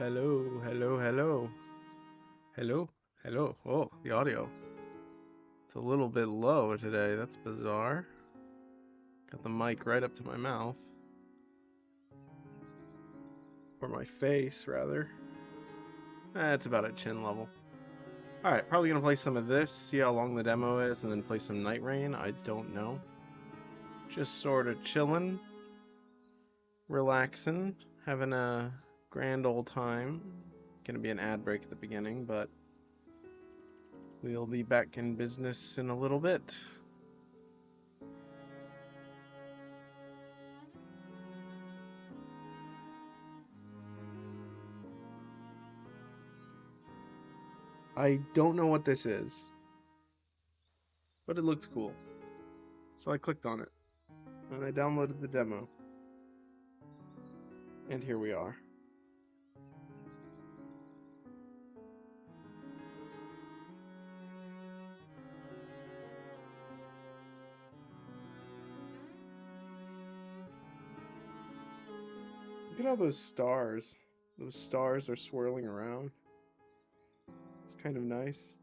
Hello, hello, hello. Hello, hello. Oh, the audio. It's a little bit low today. That's bizarre. Got the mic right up to my mouth. Or my face, rather. It's about at chin level. Alright, probably gonna play some of this, see how long the demo is, and then play some Night Rain. I don't know. Just sort of chilling, relaxing, having a grand old time. Gonna be an ad break at the beginning, but we'll be back in business in a little bit. I don't know what this is, but it looks cool. So I clicked on it, and I downloaded the demo, and here we are. Look at all those stars. Those stars are swirling around. It's kind of nice.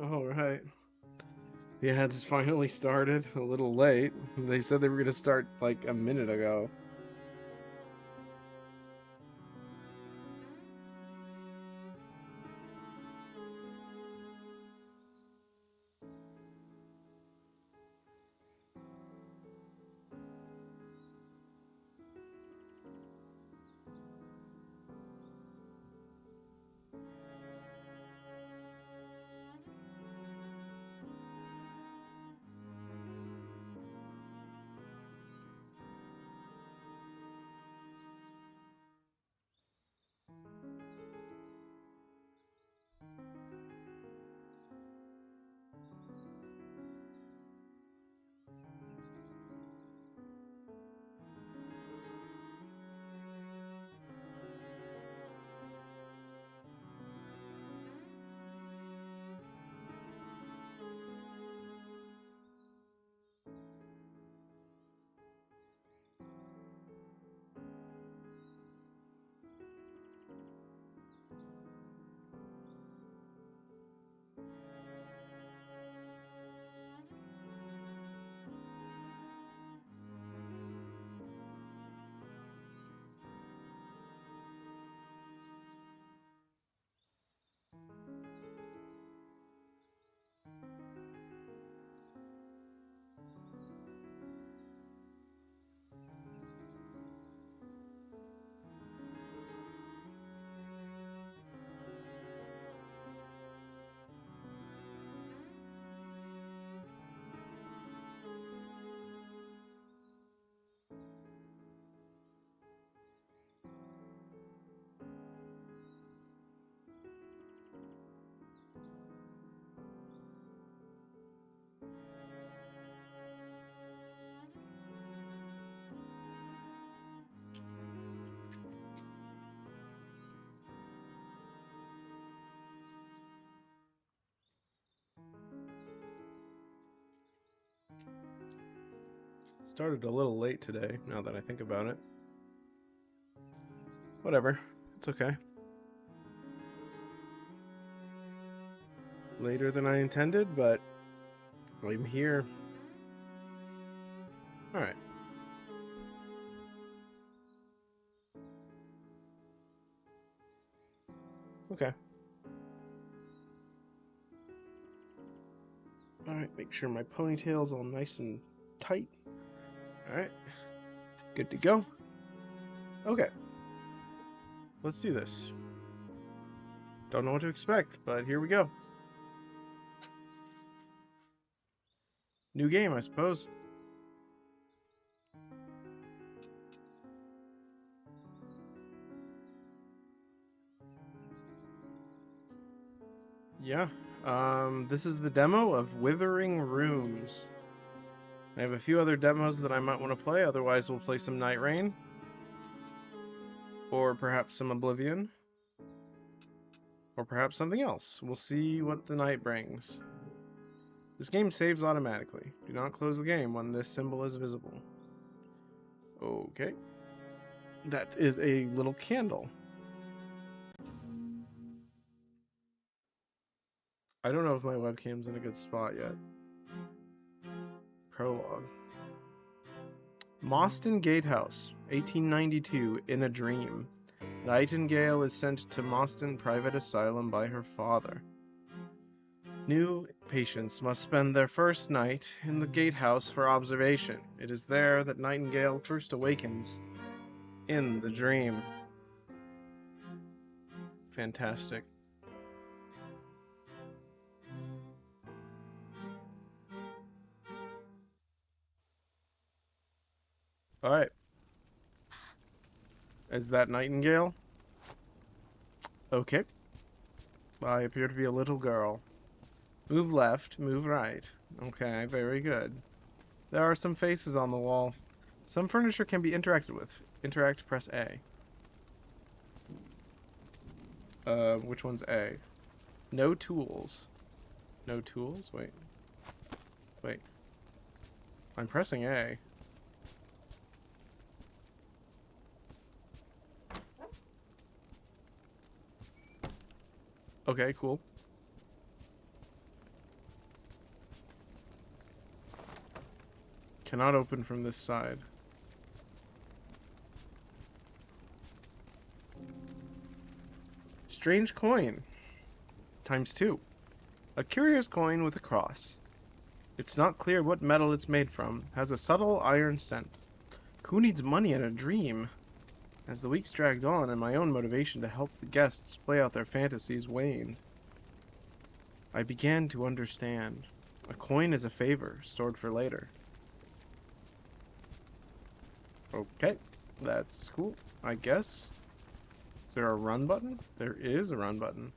All right. The ads finally started. A little late. They said they were gonna start like a minute ago. Started a little late today, now that I think about it. Whatever. It's okay. later than I intended, but I'm here. Alright. Okay. Alright, make sure my ponytail's all nice and tight. Alright. Good to go. Okay. Let's do this. Don't know what to expect, but here we go. New game, I suppose. Yeah. This is the demo of Withering Rooms. I have a few other demos that I might want to play, otherwise we'll play some Night Rain. Or perhaps some Oblivion. Or perhaps something else. We'll see what the night brings. This game saves automatically. Do not close the game when this symbol is visible. Okay. That is a little candle. I don't know if my webcam's in a good spot yet. Prologue. Moston Gatehouse, 1892, in a dream. Nightingale is sent to Moston Private Asylum by her father. New patients must spend their first night in the gatehouse for observation. It is there that Nightingale first awakens in the dream. Fantastic. Alright. Is that Nightingale? Okay. I appear to be a little girl. Move left, move right. Okay, very good. There are some faces on the wall. Some furniture can be interacted with. Interact, press A. Which one's A? No tools. No tools? Wait. Wait. I'm pressing A. Okay, cool. Cannot open from this side. Strange coin. ×2. A curious coin with a cross. It's not clear what metal it's made from. Has a subtle iron scent. Who needs money in a dream? As the weeks dragged on and my own motivation to help the guests play out their fantasies waned, I began to understand. A coin is a favor, stored for later. Okay, that's cool, I guess. Is there a run button? There is a run button.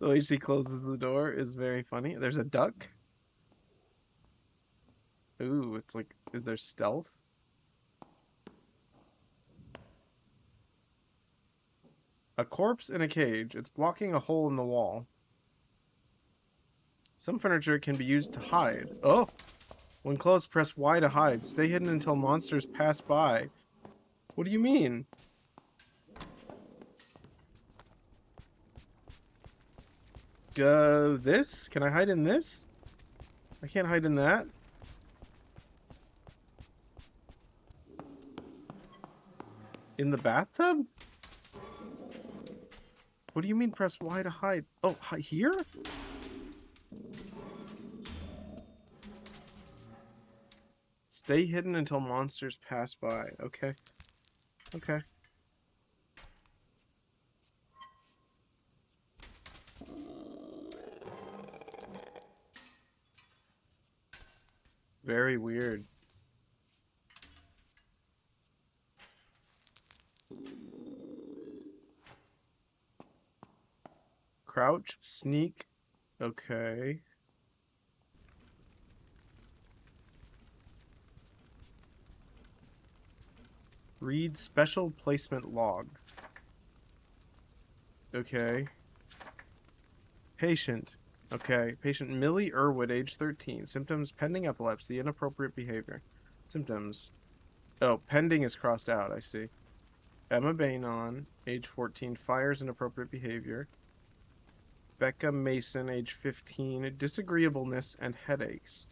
The way she closes the door is very funny. There's a duck. Ooh, it's like, is there stealth? A corpse in a cage. It's blocking a hole in the wall. Some furniture can be used to hide. Oh! When close, press Y to hide. Stay hidden until monsters pass by. What do you mean? This? Can I hide in this? I can't hide in that. In the bathtub? What do you mean press Y to hide? Oh, here? Stay hidden until monsters pass by. Okay. Okay. Very weird. Crouch, sneak. Okay. Read special placement log. Okay. Patient. Okay. Patient Millie Irwood, age 13. Symptoms pending epilepsy, inappropriate behavior. Symptoms. Oh, pending is crossed out, I see. Emma Bainon, age 14, fires inappropriate behavior. Becca Mason, age 15, disagreeableness and headaches.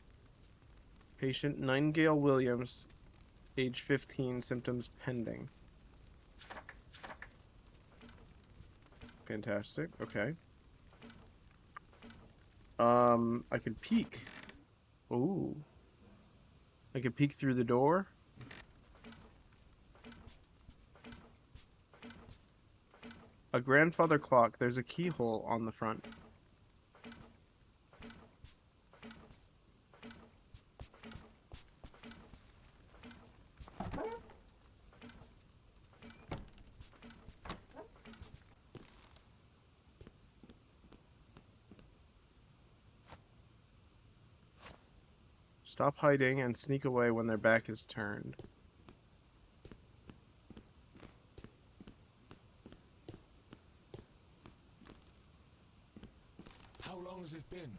Patient Nightingale Williams, age 15, symptoms pending. Fantastic. Okay. I could peek. Ooh. I could peek through the door. A grandfather clock. There's a keyhole on the front. Stop hiding and sneak away when their back is turned. How long has it been?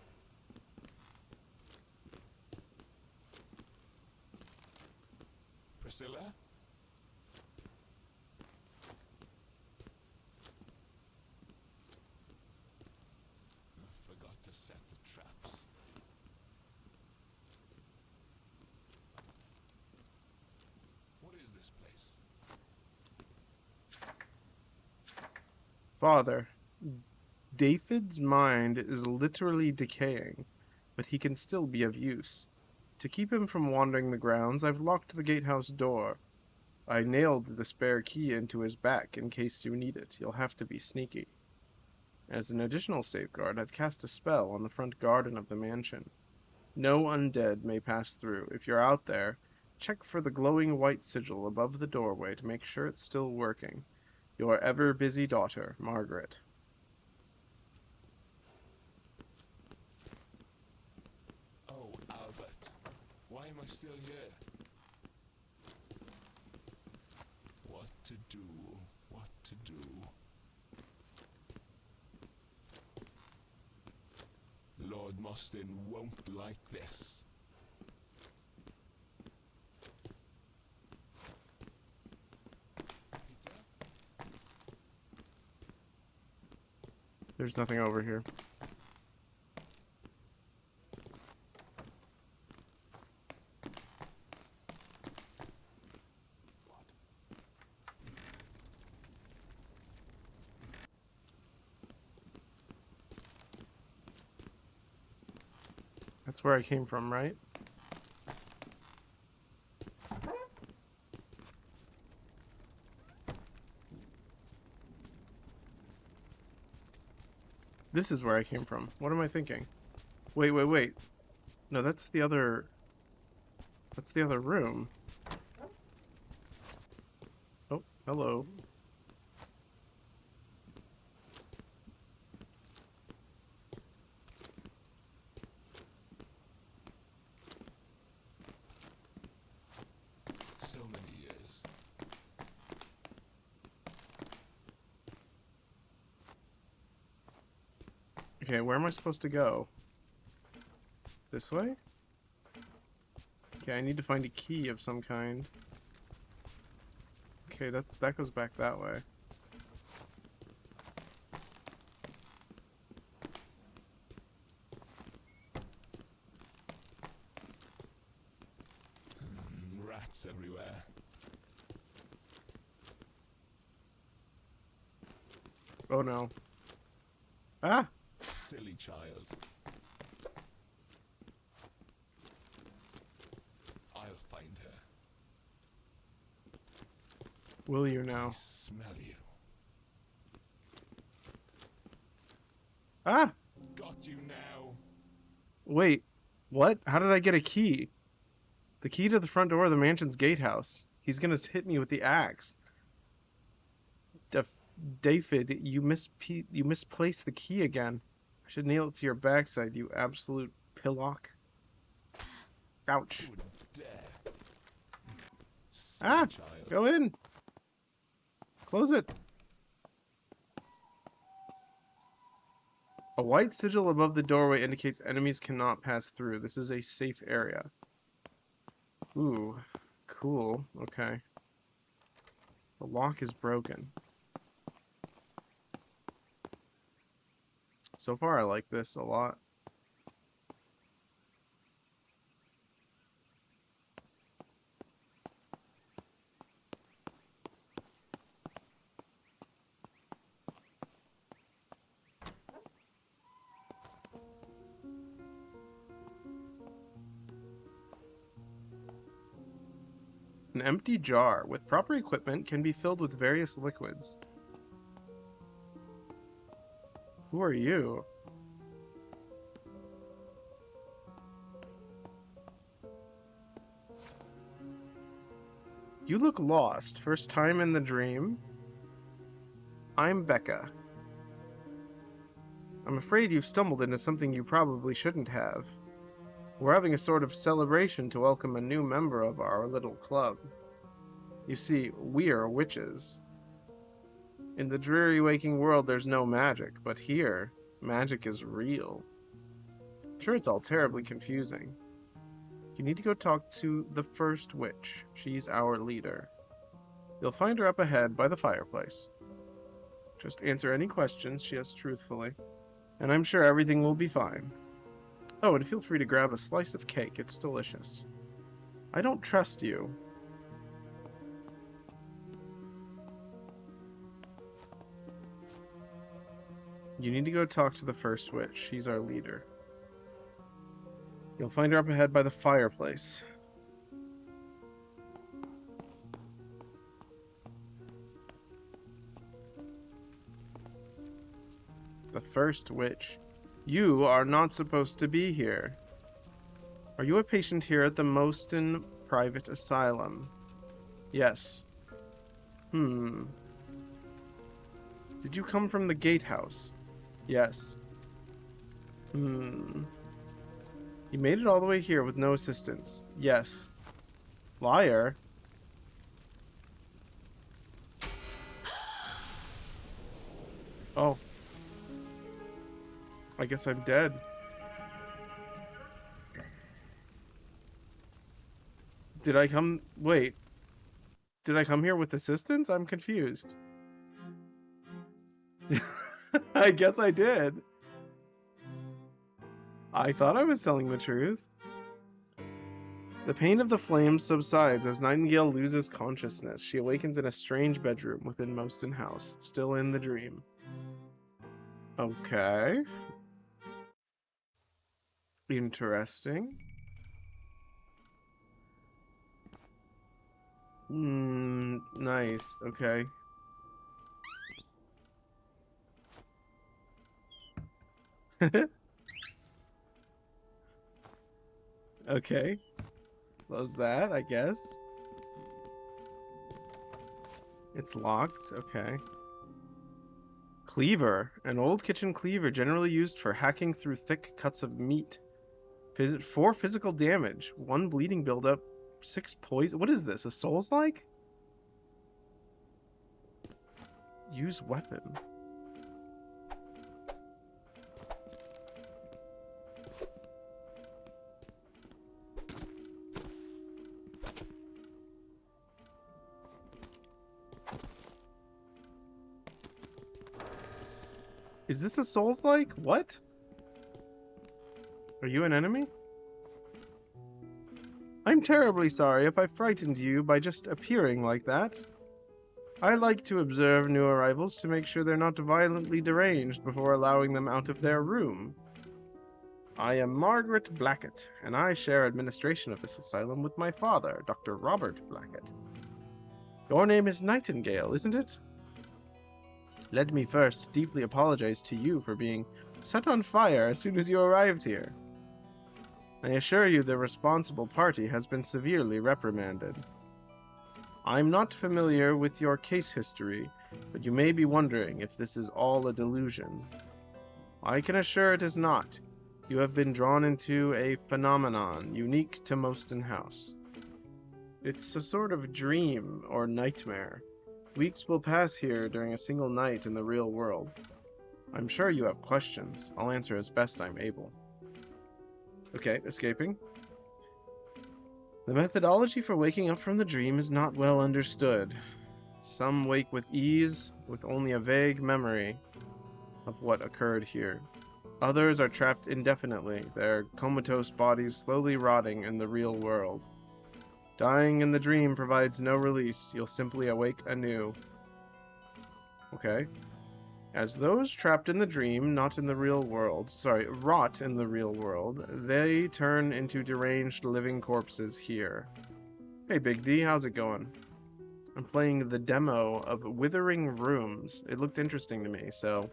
Priscilla? I forgot to set the traps. What is this place? Father, David's mind is literally decaying, but he can still be of use. To keep him from wandering the grounds, I've locked the gatehouse door. I nailed the spare key into his back in case you need it. You'll have to be sneaky. As an additional safeguard, I've cast a spell on the front garden of the mansion. No undead may pass through. If you're out there, check for the glowing white sigil above the doorway to make sure it's still working. Your ever busy daughter, Margaret. Oh, Albert. Why am I still here? What to do? What to do? Lord Mostyn won't like this. Peter? There's nothing over here. That's where I came from, right? This is where I came from. What am I thinking? Wait, wait, wait. No, that's the other... That's the other room. Oh, hello. So many years. Okay, where am I supposed to go? This way? Okay, I need to find a key of some kind. Okay, that goes back that way. Rats everywhere. Oh no. Ah! Silly child. I'll find her. Will you I now? smell you. Ah! Got you now. Wait. What? How did I get a key? The key to the front door of the mansion's gatehouse. He's gonna hit me with the axe. David, you misplaced the key again. I should nail it to your backside, you absolute pillock. Ouch. Wouldn't dare. Silly Ah! child. Go in! Close it! A white sigil above the doorway indicates enemies cannot pass through. This is a safe area. Ooh, cool. Okay. The lock is broken. So far, I like this a lot. An empty jar with proper equipment can be filled with various liquids. Who are you? You look lost. First time in the dream? I'm Becca. I'm afraid you've stumbled into something you probably shouldn't have. We're having a sort of celebration to welcome a new member of our little club. You see, we're witches. In the dreary waking world, there's no magic, but here, magic is real. Sure, it's all terribly confusing. You need to go talk to the first witch. She's our leader. You'll find her up ahead by the fireplace. Just answer any questions she has truthfully, and I'm sure everything will be fine. Oh, and feel free to grab a slice of cake. It's delicious. I don't trust you. You need to go talk to the first witch. She's our leader. You'll find her up ahead by the fireplace. The first witch. You are not supposed to be here. Are you a patient here at the Moston Private Asylum? Yes. Did you come from the gatehouse? Yes. You made it all the way here with no assistance? Yes. Liar? Oh. I guess I'm dead. Did I come... Wait. Did I come here with assistance? I'm confused. I guess I did. I thought I was telling the truth. The pain of the flames subsides as Nightingale loses consciousness. She awakens in a strange bedroom within Moston House, still in the dream. Okay. Interesting. Nice. Okay. Okay. Close that, I guess. It's locked. Okay. Cleaver. An old kitchen cleaver generally used for hacking through thick cuts of meat. 4 physical damage. 1 bleeding buildup. 6 poison. What is this? A Souls-like? Use weapon. Is this a Souls-like? What? Are you an enemy? I'm terribly sorry if I frightened you by just appearing like that. I like to observe new arrivals to make sure they're not violently deranged before allowing them out of their room. I am Margaret Blackett, and I share administration of this asylum with my father, Dr. Robert Blackett. Your name is Nightingale, isn't it? Let me first deeply apologize to you for being set on fire as soon as you arrived here. I assure you the responsible party has been severely reprimanded. I'm not familiar with your case history, but you may be wondering if this is all a delusion. I can assure it is not. You have been drawn into a phenomenon unique to Moston House. It's a sort of dream or nightmare. Weeks will pass here during a single night in the real world. I'm sure you have questions. I'll answer as best I'm able. Okay, escaping. The methodology for waking up from the dream is not well understood. Some wake with ease, with only a vague memory of what occurred here. Others are trapped indefinitely, their comatose bodies slowly rotting in the real world. Dying in the dream provides no release, you'll simply awake anew. Okay. As those trapped in the dream, not in the real world, rot in the real world, they turn into deranged living corpses here. Hey Big D, how's it going? I'm playing the demo of Withering Rooms. It looked interesting to me, so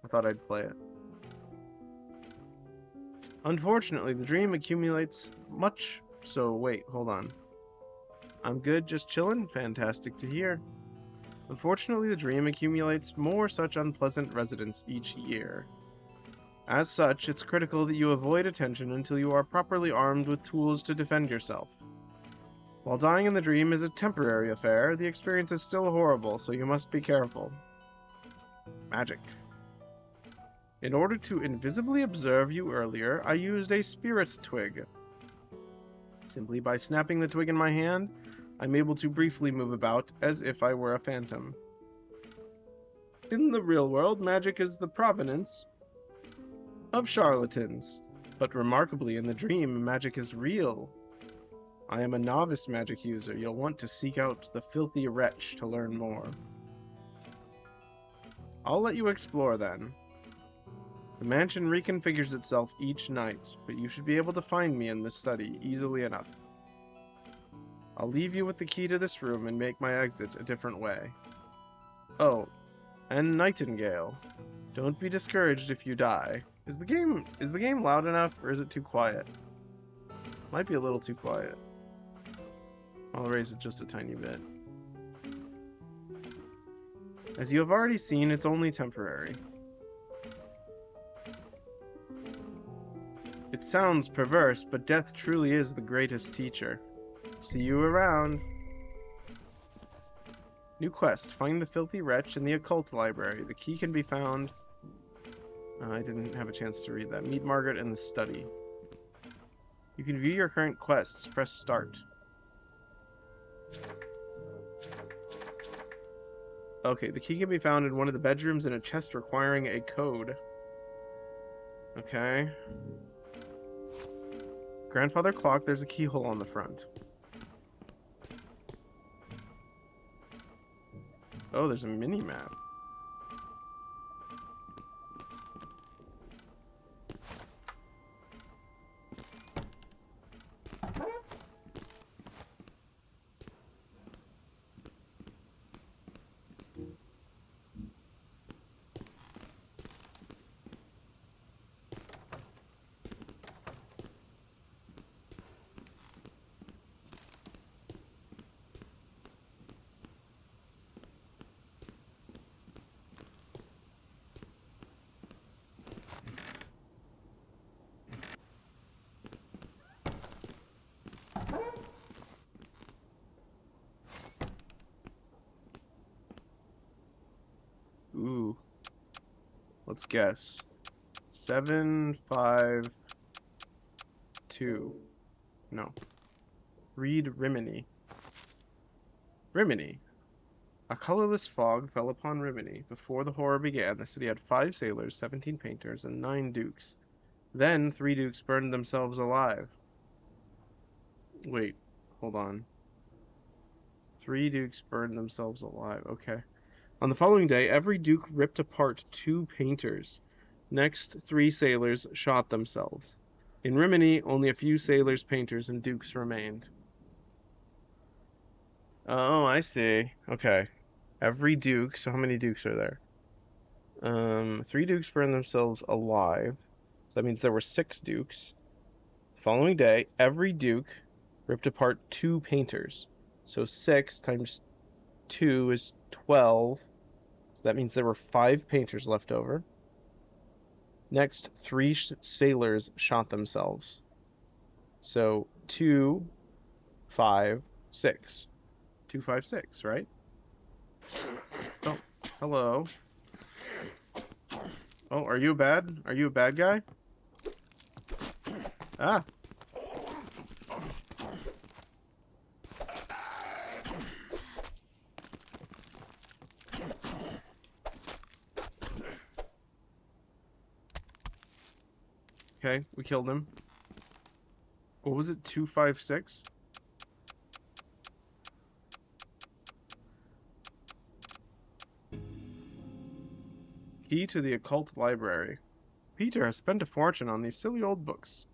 I thought I'd play it. Unfortunately, the dream accumulates much... So, wait, hold on. I'm good, just chillin'? Fantastic to hear. Unfortunately, the dream accumulates more such unpleasant residents each year. As such, it's critical that you avoid attention until you are properly armed with tools to defend yourself. While dying in the dream is a temporary affair, the experience is still horrible, so you must be careful. Magic. In order to invisibly observe you earlier, I used a spirit twig. Simply by snapping the twig in my hand, I'm able to briefly move about as if I were a phantom. In the real world, magic is the provenance of charlatans, but remarkably in the dream, magic is real. I am a novice magic user. You'll want to seek out the filthy wretch to learn more. I'll let you explore then. The mansion reconfigures itself each night, but you should be able to find me in this study easily enough. I'll leave you with the key to this room and make my exit a different way. Oh, and Nightingale. Don't be discouraged if you die. Is the game loud enough, or is it too quiet? Might be a little too quiet. I'll raise it just a tiny bit. As you have already seen, it's only temporary. It sounds perverse, but death truly is the greatest teacher. See you around. New quest. Find the filthy wretch in the occult library. The key can be found... I didn't have a chance to read that. Meet Margaret in the study. You can view your current quests. Press start. Okay, the key can be found in one of the bedrooms in a chest requiring a code. Okay. Grandfather clock, there's a keyhole on the front. Oh, there's a mini-map. Ooh. Let's guess. 7, 5, 2. No. Read Rimini. Rimini. A colorless fog fell upon Rimini. Before the horror began, the city had 5 sailors, 17 painters, and 9 dukes. Then 3 dukes burned themselves alive. Wait, hold on. 3 dukes burned themselves alive. Okay. On the following day, every duke ripped apart 2 painters. Next, 3 sailors shot themselves. In Rimini, only a few sailors, painters, and dukes remained. Oh, I see. Okay. Every duke, so how many dukes are there? 3 dukes burned themselves alive. So that means there were 6 dukes. The following day, every duke ripped apart 2 painters. So 6 times 2 is 12. So that means there were 5 painters left over. Next, 3 sailors shot themselves. So 2, 5, 6. 2, 5, 6, right? Oh, hello. Oh, are you a bad guy? Ah. Okay, we killed him. What was it? 256? Key to the occult library. Peter has spent a fortune on these silly old books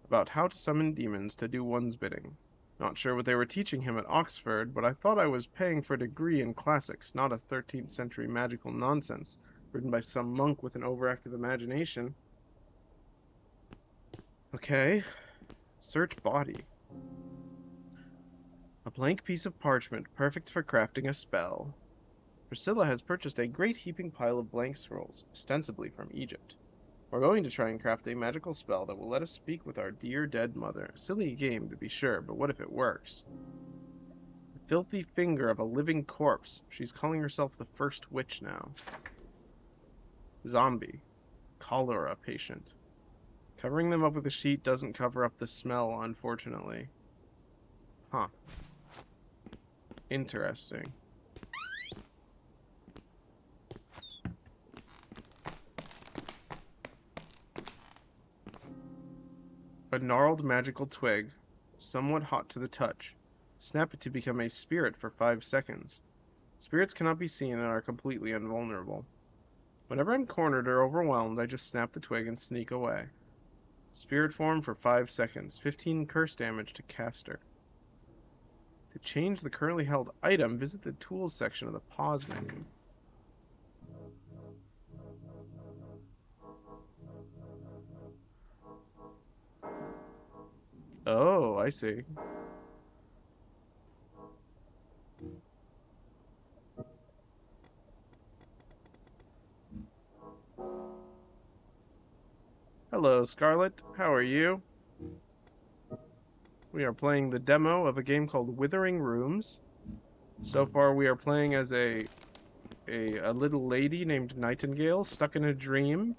about how to summon demons to do one's bidding. Not sure what they were teaching him at Oxford, but I thought I was paying for a degree in classics, not a 13th century magical nonsense written by some monk with an overactive imagination. Okay. Search body. A blank piece of parchment, perfect for crafting a spell. Priscilla has purchased a great heaping pile of blank scrolls, ostensibly from Egypt. We're going to try and craft a magical spell that will let us speak with our dear dead mother. A silly game, to be sure, but what if it works? The filthy finger of a living corpse. She's calling herself the first witch now. Zombie. Cholera patient. Covering them up with a sheet doesn't cover up the smell, unfortunately. Huh. Interesting. A gnarled magical twig, somewhat hot to the touch. Snap it to become a spirit for 5 seconds. Spirits cannot be seen and are completely invulnerable. Whenever I'm cornered or overwhelmed, I just snap the twig and sneak away. Spirit form for 5 seconds. 15 curse damage to caster. To change the currently held item, visit the tools section of the pause menu. Oh, I see. Hello, Scarlet. How are you? We are playing the demo of a game called Withering Rooms. So far, we are playing as a little lady named Nightingale stuck in a dream.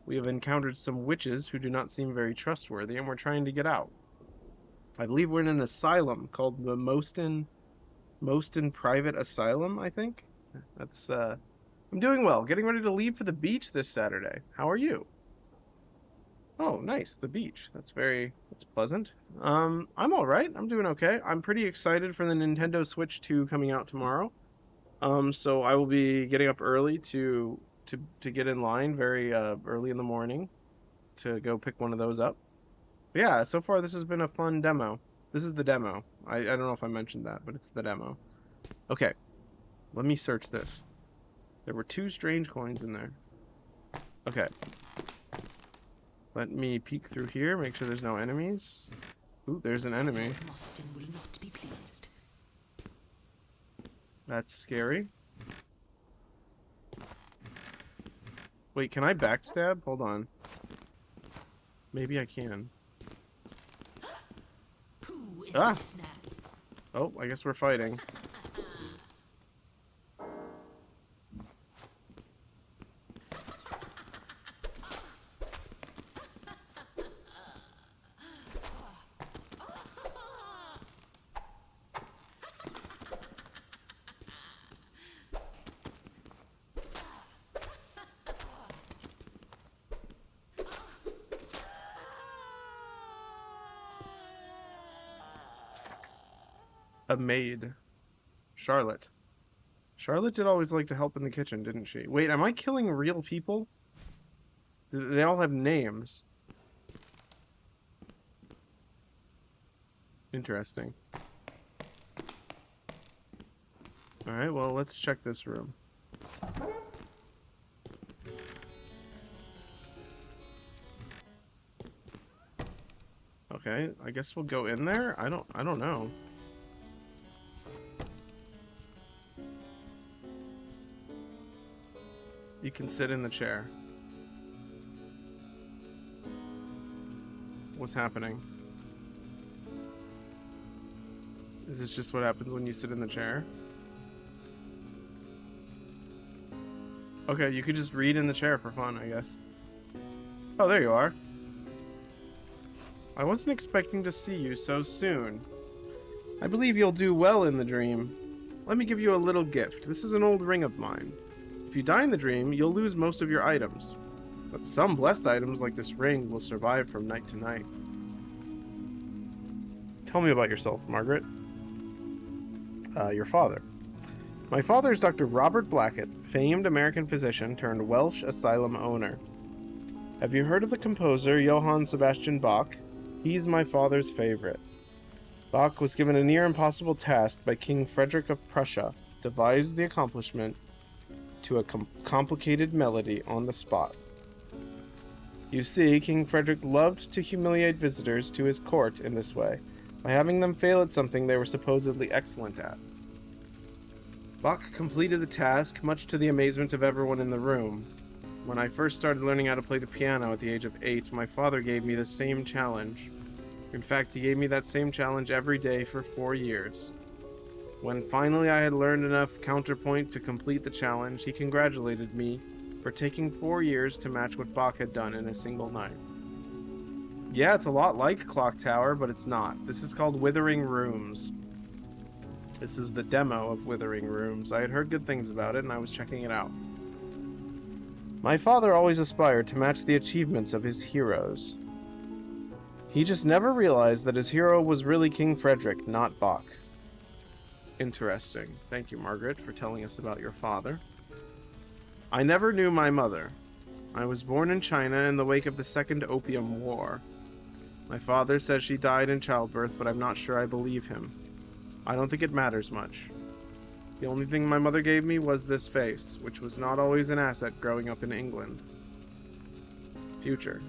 We have encountered some witches who do not seem very trustworthy, and we're trying to get out. I believe we're in an asylum called the Moston Private Asylum, I think. That's I'm doing well. Getting ready to leave for the beach this Saturday. How are you? Oh, nice. The beach. That's pleasant. I'm all right. I'm doing okay. I'm pretty excited for the Nintendo Switch 2 coming out tomorrow. So I will be getting up early to get in line very early in the morning to go pick one of those up. But yeah, so far this has been a fun demo. This is the demo. I don't know if I mentioned that, but it's the demo. Okay, let me search this. There were 2 strange coins in there. Okay. Let me peek through here, make sure there's no enemies. Ooh, there's an enemy. Lord Mostyn will not be pleased. That's scary. Wait, can I backstab? Hold on. Maybe I can. Who is Ah! this now? Oh, I guess we're fighting. A maid. Charlotte. Charlotte did always like to help in the kitchen, didn't she? Wait, am I killing real people? They all have names. Interesting. Alright, well, let's check this room. Okay, I guess we'll go in there? I don't know. You can sit in the chair. What's happening? Is this just what happens when you sit in the chair? Okay, you could just read in the chair for fun, I guess. Oh, there you are. I wasn't expecting to see you so soon. I believe you'll do well in the dream. Let me give you a little gift. This is an old ring of mine. If you die in the dream, you'll lose most of your items. But some blessed items like this ring will survive from night to night. Tell me about yourself, Margaret. Your father. My father is Dr. Robert Blackett, famed American physician turned Welsh asylum owner. Have you heard of the composer Johann Sebastian Bach? He's my father's favorite. Bach was given a near impossible task by King Frederick of Prussia to devise the accomplishment to a complicated melody on the spot. You see, King Frederick loved to humiliate visitors to his court in this way, by having them fail at something they were supposedly excellent at. Bach completed the task, much to the amazement of everyone in the room. When I first started learning how to play the piano at the age of 8, my father gave me the same challenge. In fact, he gave me that same challenge every day for 4 years. When finally I had learned enough counterpoint to complete the challenge, he congratulated me for taking 4 years to match what Bach had done in a single night. Yeah, it's a lot like Clock Tower, but it's not. This is called Withering Rooms. This is the demo of Withering Rooms. I had heard good things about it, and I was checking it out. My father always aspired to match the achievements of his heroes. He just never realized that his hero was really King Frederick, not Bach. Interesting. Thank you, Margaret, for telling us about your father. I never knew my mother. I was born in China in the wake of the Second Opium War. My father says she died in childbirth, but I'm not sure I believe him. I don't think it matters much. The only thing my mother gave me was this face, which was not always an asset growing up in England. Future.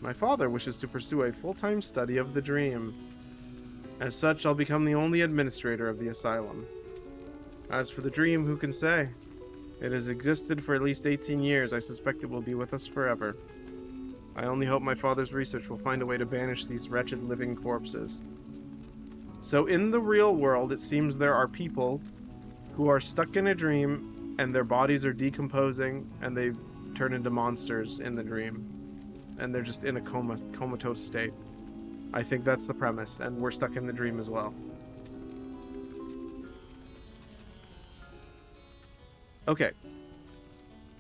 My father wishes to pursue a full-time study of the dream. As such, I'll become the only administrator of the asylum. As for the dream, who can say? It has existed for at least 18 years. I suspect it will be with us forever. I only hope my father's research will find a way to banish these wretched living corpses. So in the real world, it seems there are people who are stuck in a dream and their bodies are decomposing and they turn into monsters in the dream. And they're just in a comatose state. I think that's the premise, and we're stuck in the dream as well. Okay.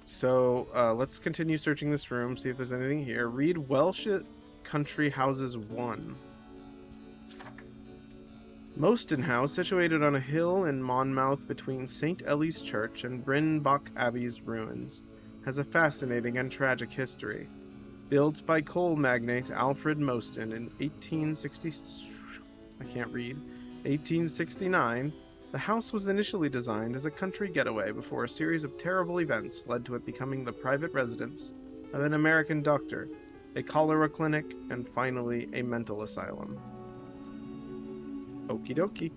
So, let's continue searching this room, see if there's anything here. Read Welsh Country Houses 1. Mostyn House, situated on a hill in Monmouth between St. Ellie's Church and Brynbach Abbey's ruins, has a fascinating and tragic history. Built by coal magnate Alfred Mostyn in 1869, the house was initially designed as a country getaway before a series of terrible events led to it becoming the private residence of an American doctor, a cholera clinic, and finally a mental asylum. Okie dokie.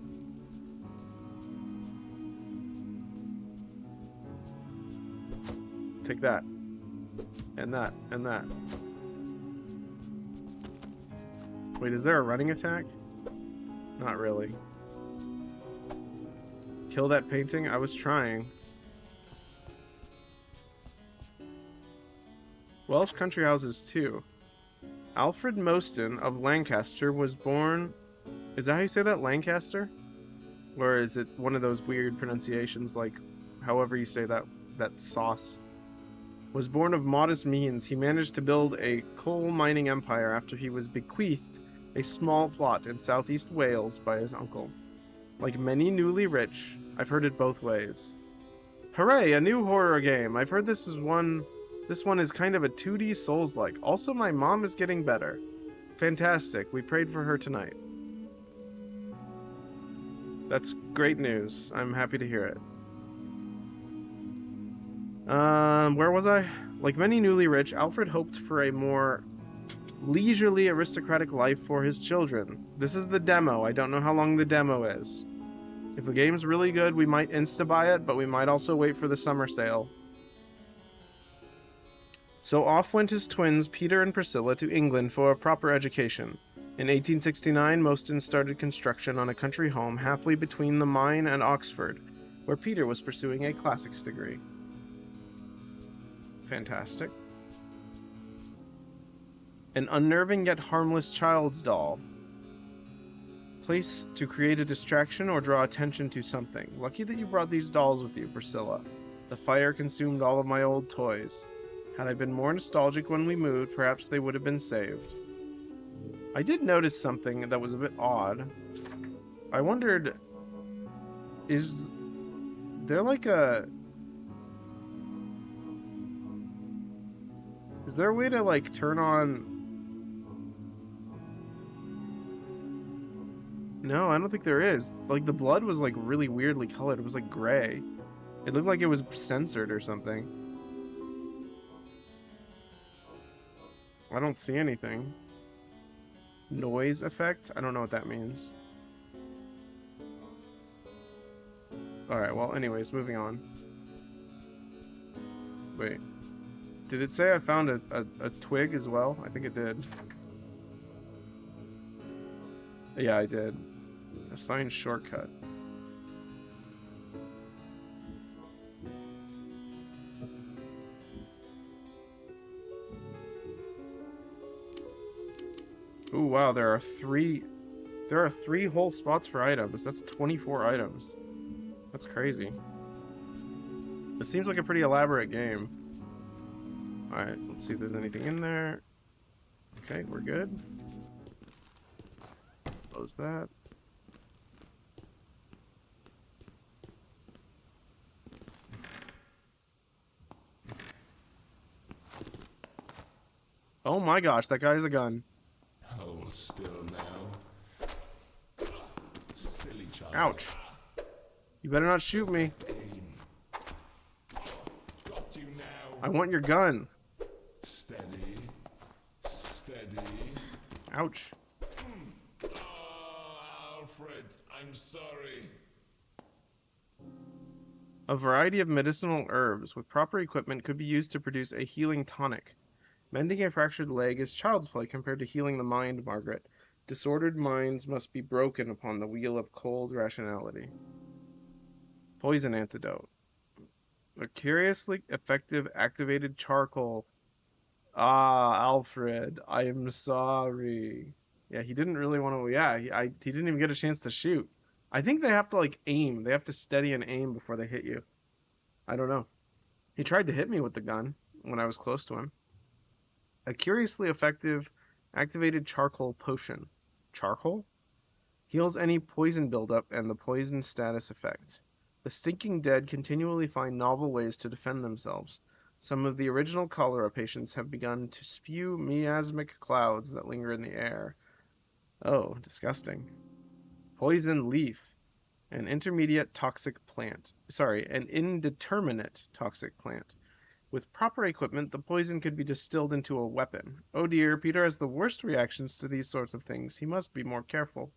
Take that. And that. And that. Wait, is there a running attack? Not really. Kill that painting? I was trying. Welsh Country Houses 2. Alfred Mostyn of Lancaster was born... Is that how you say that? Lancaster? Or is it one of those weird pronunciations like however you say that sauce? Was born of modest means. He managed to build a coal mining empire after he was bequeathed a small plot in southeast Wales by his uncle. Like many newly rich, I've heard it both ways. Hooray, a new horror game. I've heard this one is kind of a 2D Souls-like. Also, my mom is getting better. Fantastic. We prayed for her tonight. That's great news. I'm happy to hear it. Where was I? Like many newly rich, Alfred hoped for a more leisurely aristocratic life for his children. This is the demo. I don't know how long the demo is. If the game's really good, we might insta-buy it, but we might also wait for the summer sale. So off went his twins, Peter and Priscilla, to England for a proper education. In 1869, Mostyn started construction on a country home halfway between the mine and Oxford, where Peter was pursuing a classics degree. Fantastic. An unnerving yet harmless child's doll. Place to create a distraction or draw attention to something. Lucky that you brought these dolls with you, Priscilla. The fire consumed all of my old toys. Had I been more nostalgic when we moved, perhaps they would have been saved. I did notice something that was a bit odd. I wondered, is there like a... Is there a way to like turn on... No, I don't think there is. Like the blood was like really weirdly colored. It was like gray. It looked like it was censored or something. I don't see anything. Noise effect? I don't know what that means. Alright, well, anyways, moving on. Wait. Did it say I found a twig as well? I think it did. Yeah, I did. Assign shortcut. Ooh, wow, there are three whole spots for items. That's 24 items. That's crazy. It seems like a pretty elaborate game. Alright, let's see if there's anything in there. Okay, we're good. Close that. Oh my gosh, that guy has a gun. Hold still now. Silly child. Ouch. You better not shoot me. Aim. Got you now. I want your gun. Steady. Steady. Ouch. Oh, Alfred, I'm sorry. A variety of medicinal herbs with proper equipment could be used to produce a healing tonic. Mending a fractured leg is child's play compared to healing the mind, Margaret. Disordered minds must be broken upon the wheel of cold rationality. Poison antidote. A curiously effective activated charcoal. Ah, Alfred, I am sorry. Yeah, he didn't really want to. Yeah, he didn't even get a chance to shoot. I think they have to like aim. They have to steady and aim before they hit you. I don't know. He tried to hit me with the gun when I was close to him. A curiously effective activated charcoal potion. Charcoal? Heals any poison buildup and the poison status effect. The stinking dead continually find novel ways to defend themselves. Some of the original cholera patients have begun to spew miasmic clouds that linger in the air. Oh, disgusting. Poison leaf. An intermediate toxic plant. Sorry, an indeterminate toxic plant. With proper equipment, the poison could be distilled into a weapon. Oh dear, Peter has the worst reactions to these sorts of things. He must be more careful.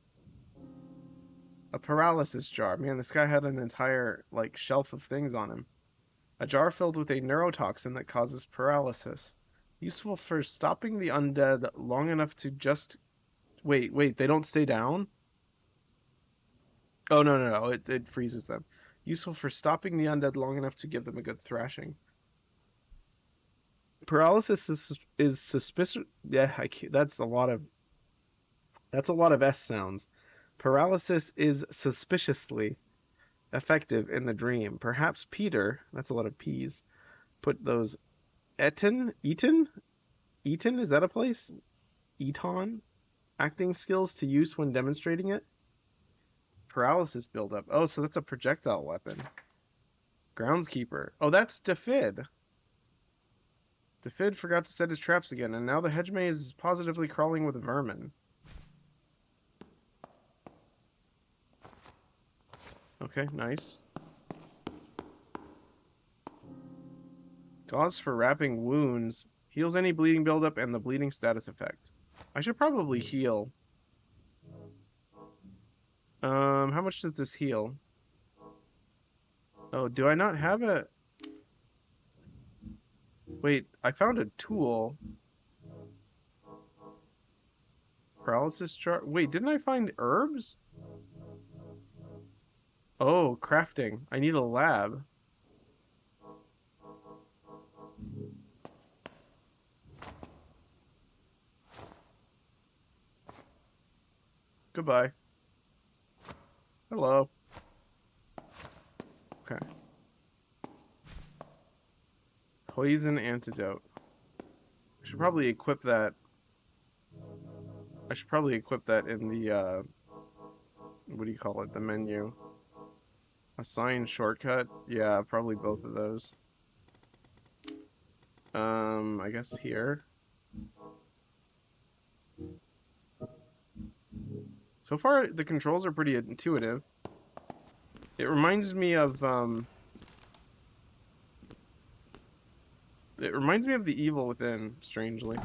A paralysis jar. Man, this guy had an entire, like, shelf of things on him. A jar filled with a neurotoxin that causes paralysis. Useful for stopping the undead long enough to just... Wait, they don't stay down? Oh, no, it freezes them. Useful for stopping the undead long enough to give them a good thrashing. Paralysis is suspicious. Yeah, that's a lot of S sounds. Paralysis is suspiciously effective in the dream. Perhaps Peter, that's a lot of P's, put those Eton, is that a place? Eton? Acting skills to use when demonstrating it? Paralysis buildup. Oh, so that's a projectile weapon. Groundskeeper. Oh, that's Defid. Defid forgot to set his traps again, and now the hedge maze is positively crawling with vermin. Okay, nice. Gauze for wrapping wounds. Heals any bleeding buildup and the bleeding status effect. I should probably heal. How much does this heal? Oh, do I not have a... Wait, I found a tool. Paralysis chart. Wait, didn't I find herbs? Oh, crafting. I need a lab. Goodbye. Hello. Okay. Poison antidote. probably equip that. I should probably equip that in the, what do you call it? The menu. Assign shortcut? Yeah, probably both of those. I guess here. So far, the controls are pretty intuitive. It reminds me of, The Evil Within, strangely.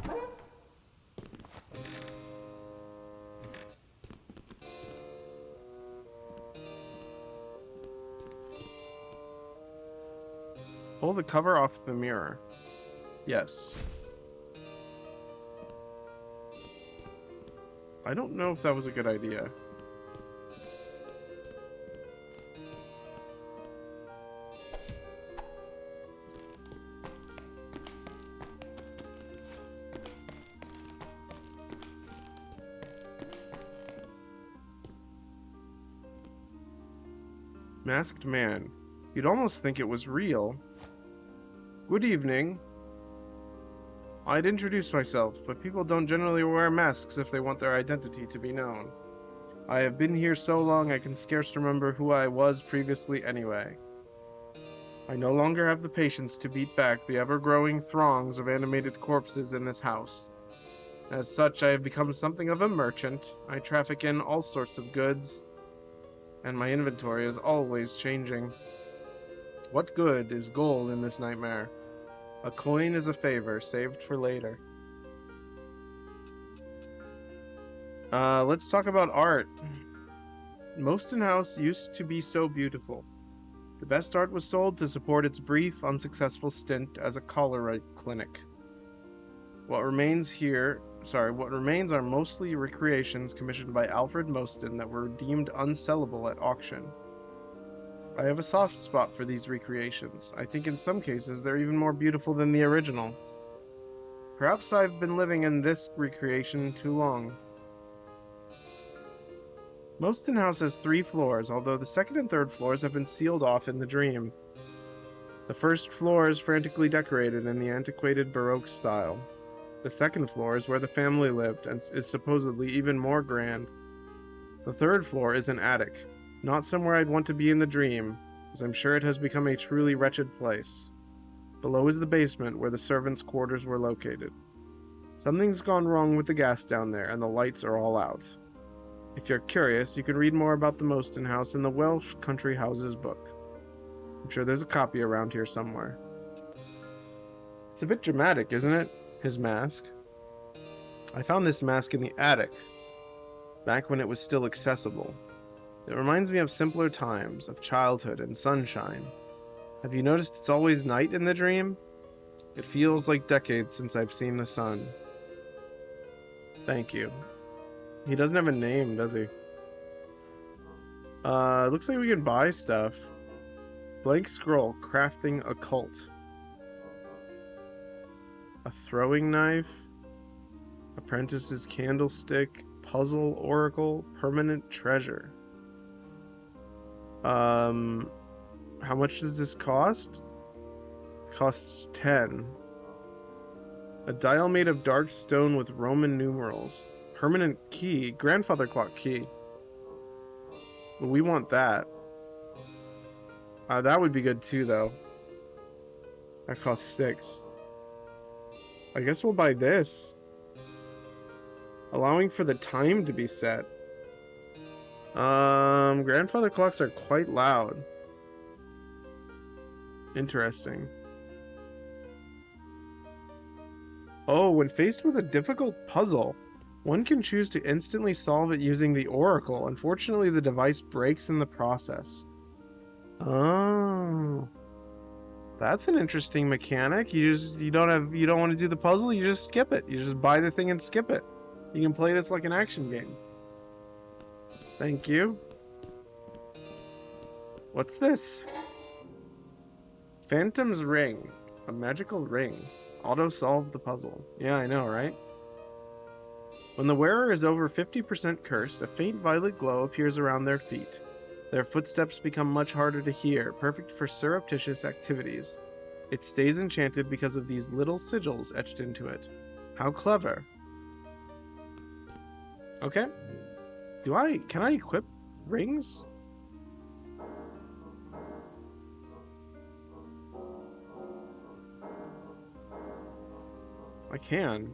Pull the cover off the mirror. Yes. I don't know if that was a good idea. Masked man. You'd almost think it was real. Good evening. I'd introduce myself, but people don't generally wear masks if they want their identity to be known. I have been here so long I can scarce remember who I was previously anyway. I no longer have the patience to beat back the ever-growing throngs of animated corpses in this house. As such, I have become something of a merchant. I traffic in all sorts of goods, and my inventory is always changing. What good is gold in this nightmare? A coin is a favor, saved for later. Let's talk about art. Mostyn House used to be so beautiful. The best art was sold to support its brief, unsuccessful stint as a cholera clinic. What remains are mostly recreations commissioned by Alfred Mostyn that were deemed unsellable at auction. I have a soft spot for these recreations. I think in some cases they're even more beautiful than the original. Perhaps I've been living in this recreation too long. Mostyn House has 3 floors, although the second and third floors have been sealed off in the dream. The first floor is frantically decorated in the antiquated Baroque style. The second floor is where the family lived and is supposedly even more grand. The third floor is an attic. Not somewhere I'd want to be in the dream, as I'm sure it has become a truly wretched place. Below is the basement, where the servants' quarters were located. Something's gone wrong with the gas down there, and the lights are all out. If you're curious, you can read more about the Mostyn House in the Welsh Country Houses book. I'm sure there's a copy around here somewhere. It's a bit dramatic, isn't it? His mask. I found this mask in the attic, back when it was still accessible. It reminds me of simpler times, of childhood and sunshine. Have you noticed it's always night in the dream? It feels like decades since I've seen the sun. Thank you. He doesn't have a name, does he? Looks like we can buy stuff. Blank scroll, crafting occult. A throwing knife. Apprentice's candlestick. Puzzle oracle. Permanent treasure. How much does this cost? Costs 10. A dial made of dark stone with Roman numerals. Permanent key. Grandfather clock key. But we want that. That would be good too, though. That costs 6. I guess we'll buy this. Allowing for the time to be set. Grandfather clocks are quite loud. Interesting. Oh, when faced with a difficult puzzle, one can choose to instantly solve it using the oracle. Unfortunately, the device breaks in the process. Oh. That's an interesting mechanic. You don't want to do the puzzle, you just skip it. You just buy the thing and skip it. You can play this like an action game. Thank you. What's this? Phantom's Ring. A magical ring. Auto-solve the puzzle. Yeah, I know, right? When the wearer is over 50% cursed, a faint violet glow appears around their feet. Their footsteps become much harder to hear, perfect for surreptitious activities. It stays enchanted because of these little sigils etched into it. How clever. Okay. Can I equip rings? I can.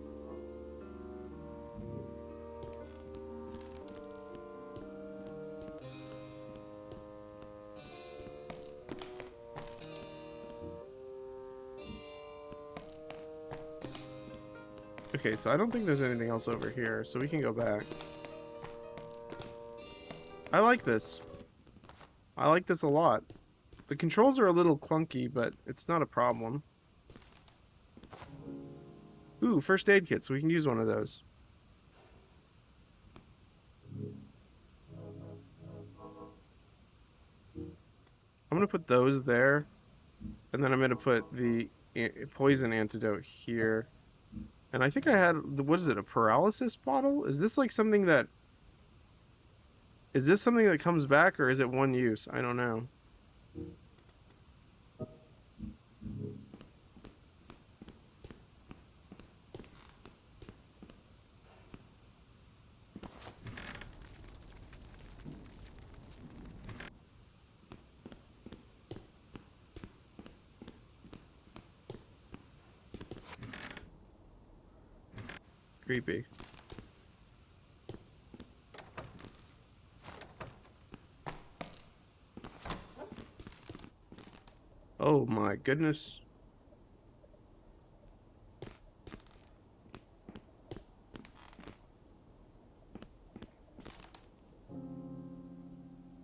Okay, so I don't think there's anything else over here, so we can go back. I like this. I like this a lot. The controls are a little clunky, but it's not a problem. Ooh, first aid kit, so we can use one of those. I'm gonna put those there, and then I'm gonna put the poison antidote here. And I think I had, what is it, a paralysis bottle? Is this like something that... Is this something that comes back, or is it one use? I don't know. Creepy. Oh my goodness.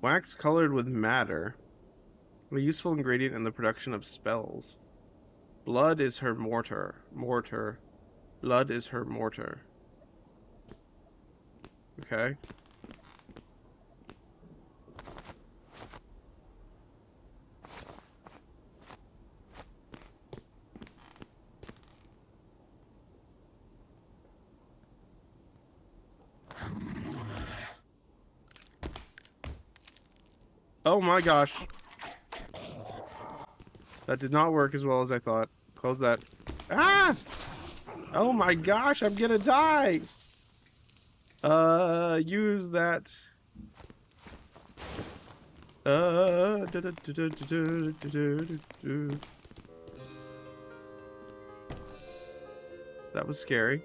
Wax colored with matter. A useful ingredient in the production of spells. Blood is her mortar. Mortar. Blood is her mortar. Okay. Oh my gosh. That did not work as well as I thought. Close that. Ah! Oh my gosh, I'm gonna die! Use that. That was scary.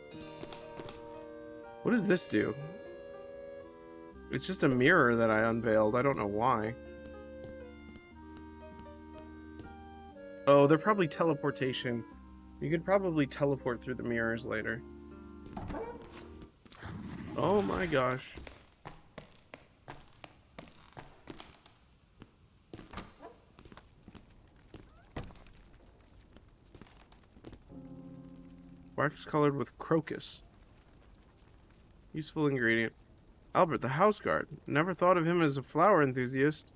What does this do? It's just a mirror that I unveiled. I don't know why. Oh, they're probably teleportation. You could probably teleport through the mirrors later. Oh my gosh. Wax colored with crocus. Useful ingredient. Albert, the house guard. Never thought of him as a flower enthusiast.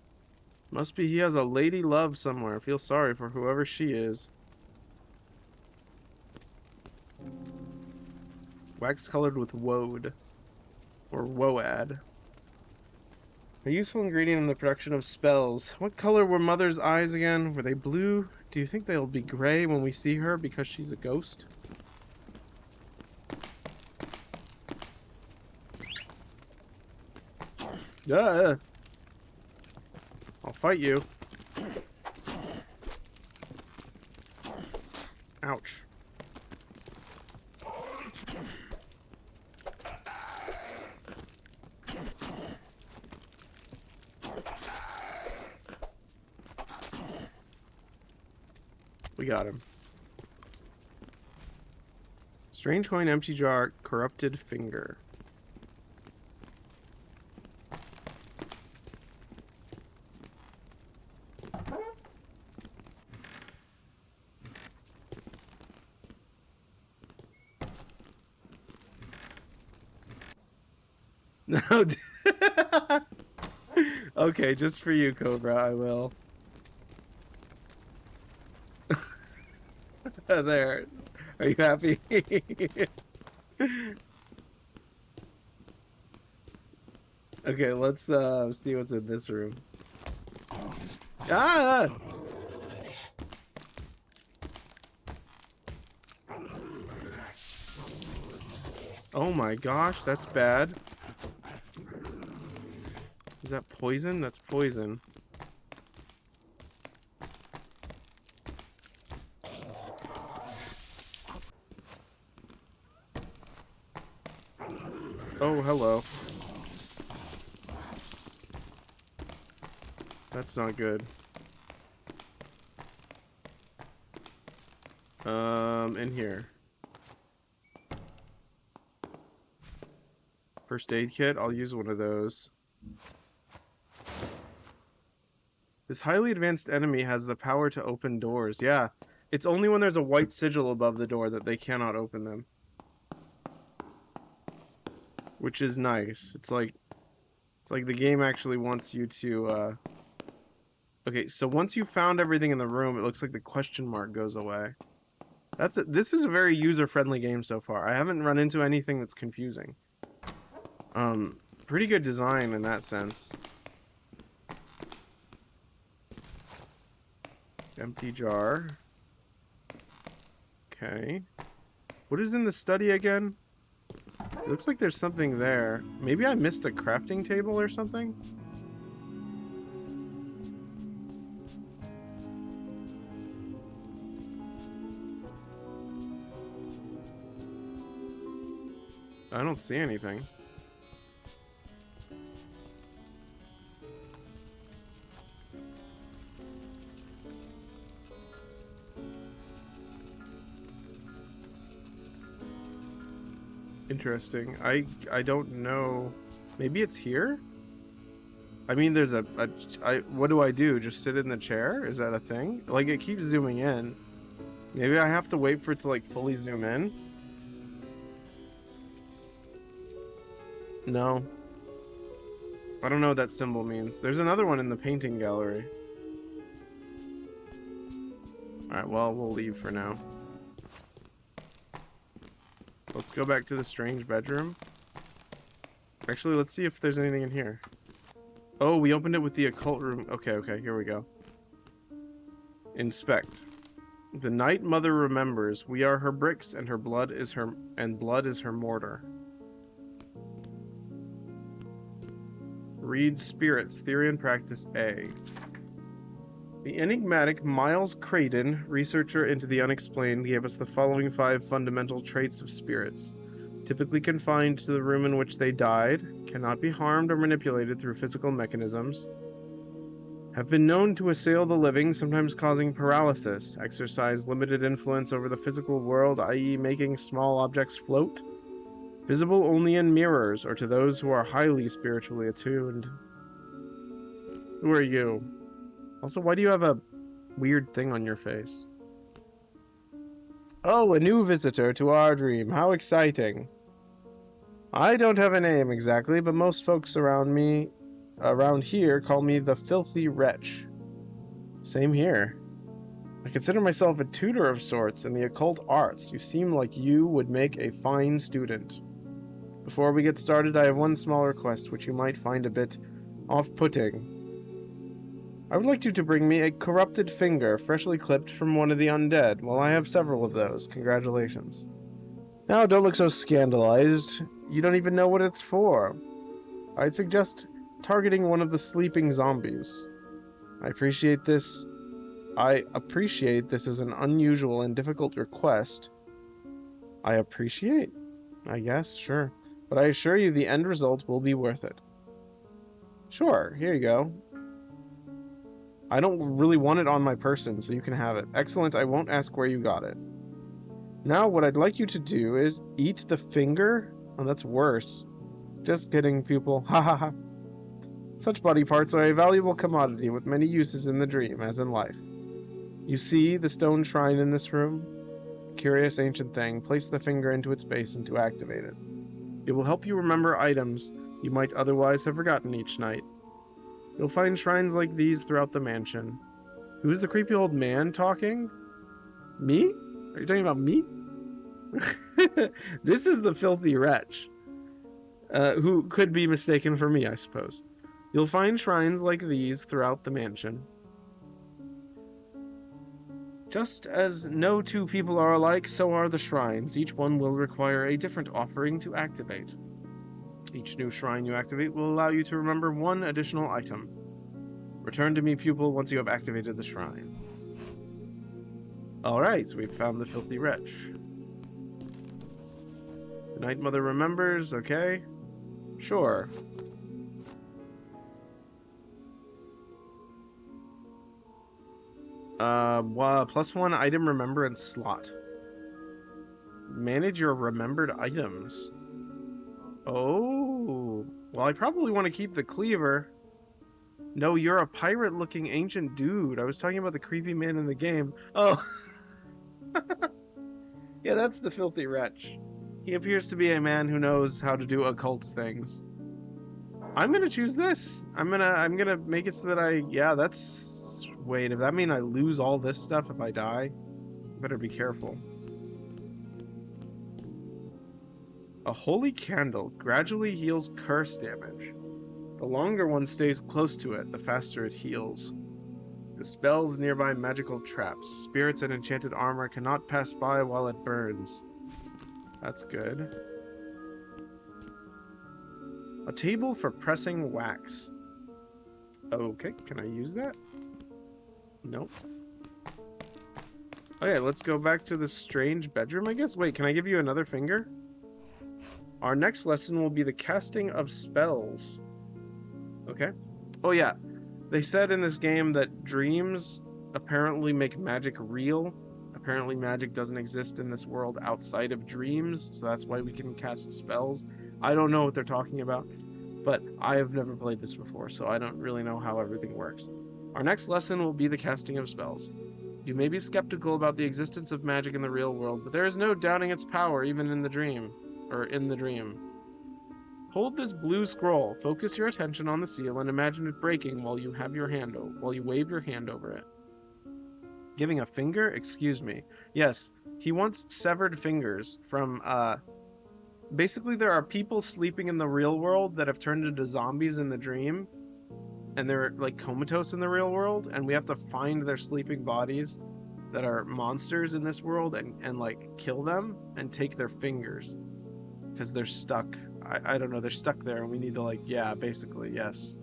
Must be he has a lady love somewhere. Feel sorry for whoever she is. Wax colored with woad. Or woad. A useful ingredient in the production of spells. What color were Mother's eyes again? Were they blue? Do you think they'll be gray when we see her because she's a ghost? I'll fight you. Ouch. We got him. Strange coin, empty jar, corrupted finger. No. Okay, just for you, Cobra, I will. There. Are you happy? Okay, let's see what's in this room. Ah! Oh my gosh, that's bad. Is that poison? That's poison. Oh, hello. That's not good. In here. First aid kit, I'll use one of those. This highly advanced enemy has the power to open doors. Yeah, it's only when there's a white sigil above the door that they cannot open them. Which is nice. It's like the game actually wants you to, Okay, so once you found everything in the room, it looks like the question mark goes away. That's it. This is a very user-friendly game so far. I haven't run into anything that's confusing. Pretty good design in that sense. Empty jar. Okay. What is in the study again? It looks like there's something there. Maybe I missed a crafting table or something? I don't see anything. Interesting. I don't know. Maybe it's here? I mean, there's what do I do? Just sit in the chair? Is that a thing? Like, it keeps zooming in. Maybe I have to wait for it to, like, fully zoom in? No. I don't know what that symbol means. There's another one in the painting gallery. Alright, well, we'll leave for now. Let's go back to the strange bedroom. Actually, let's see if there's anything in here. Oh, we opened it with the occult room. Okay, here we go. Inspect. The Night Mother remembers. We are her bricks, and her blood is her mortar. Read Spirits, Theory and Practice A. The enigmatic Miles Creighton, researcher into the unexplained, gave us the following 5 fundamental traits of spirits. Typically confined to the room in which they died, cannot be harmed or manipulated through physical mechanisms, have been known to assail the living, sometimes causing paralysis, exercise limited influence over the physical world, i.e. making small objects float, visible only in mirrors or to those who are highly spiritually attuned. Who are you? Also, why do you have a weird thing on your face? Oh, a new visitor to our dream. How exciting. I don't have a name exactly, but most folks around here call me the Filthy Wretch. Same here. I consider myself a tutor of sorts in the occult arts. You seem like you would make a fine student. Before we get started, I have one small request, which you might find a bit off-putting. I would like you to bring me a corrupted finger, freshly clipped from one of the undead. Well, I have several of those. Congratulations. Now, don't look so scandalized. You don't even know what it's for. I'd suggest targeting one of the sleeping zombies. I appreciate this is an unusual and difficult request. I appreciate? I guess, sure. But I assure you the end result will be worth it. Sure, here you go. I don't really want it on my person, so you can have it. Excellent, I won't ask where you got it. Now, what I'd like you to do is eat the finger? Oh, that's worse. Just kidding, pupil. Ha ha ha. Such body parts are a valuable commodity with many uses in the dream, as in life. You see the stone shrine in this room? Curious ancient thing. Place the finger into its basin to activate it. It will help you remember items you might otherwise have forgotten each night. You'll find shrines like these throughout the mansion. Who's the creepy old man talking? Me? Are you talking about me? This is the Filthy Wretch, who could be mistaken for me, I suppose. You'll find shrines like these throughout the mansion. Just as no two people are alike, so are the shrines. Each one will require a different offering to activate. Each new shrine you activate will allow you to remember one additional item. Return to me, pupil, once you have activated the shrine. Alright, so we've found the filthy wretch. The Night Mother remembers, okay. Sure. +1 item remembrance slot. Manage your remembered items. Oh, well, I probably want to keep the cleaver. No, you're a pirate-looking ancient dude. I was talking about the creepy man in the game. Oh, yeah, that's the filthy wretch. He appears to be a man who knows how to do occult things. I'm gonna choose this. I'm gonna make it so that yeah, that's, wait, does that mean I lose all this stuff if I die? Better be careful. A holy candle gradually heals curse damage. The longer one stays close to it, the faster it heals. Dispels nearby magical traps. Spirits and enchanted armor cannot pass by while it burns. That's good. A table for pressing wax. Okay, can I use that? Nope. Okay, let's go back to the strange bedroom, I guess. Wait, can I give you another finger? Our next lesson will be the casting of spells. Okay. Oh yeah, they said in this game that dreams apparently make magic real. Apparently magic doesn't exist in this world outside of dreams, so that's why we can cast spells. I don't know what they're talking about, but I have never played this before, so I don't really know how everything works. Our next lesson will be the casting of spells. You may be skeptical about the existence of magic in the real world, but there is no doubting its power even in the dream. Hold this blue scroll, focus your attention on the seal, and imagine it breaking while you wave your hand over it. Giving a finger? Excuse me. Yes, he wants severed fingers from, basically there are people sleeping in the real world that have turned into zombies in the dream, and they're, like, comatose in the real world, and we have to find their sleeping bodies that are monsters in this world and like, kill them and take their fingers. Because they're stuck. I don't know, they're stuck there, and we need to, like, yeah, basically, yes.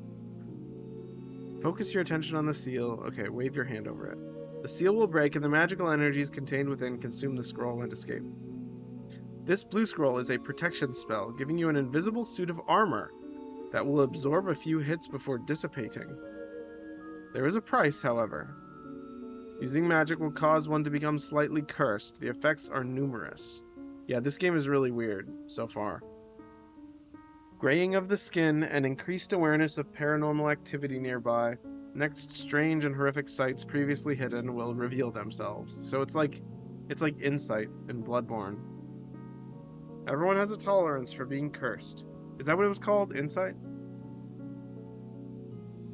Focus your attention on the seal. Okay, wave your hand over it. The seal will break, and the magical energies contained within consume the scroll and escape. This blue scroll is a protection spell, giving you an invisible suit of armor that will absorb a few hits before dissipating. There is a price, however. Using magic will cause one to become slightly cursed. The effects are numerous. Yeah, this game is really weird so far. Graying of the skin and increased awareness of paranormal activity nearby. Next, strange and horrific sights previously hidden will reveal themselves. So it's like insight in Bloodborne. Everyone has a tolerance for being cursed. Is that what it was called? Insight?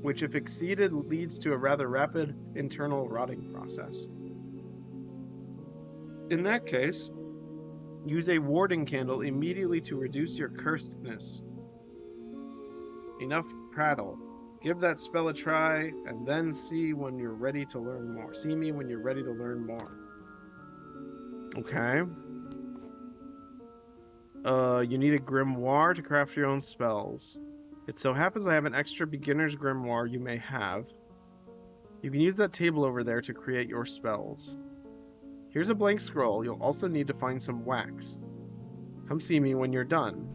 Which, if exceeded, leads to a rather rapid internal rotting process. In that case, use a warding candle immediately to reduce your cursedness. Enough prattle. Give that spell a try, and then see when you're ready to learn more. See me when you're ready to learn more. Okay. You need a grimoire to craft your own spells. It so happens I have an extra beginner's grimoire you may have. You can use that table over there to create your spells. Here's a blank scroll. You'll also need to find some wax. Come see me when you're done.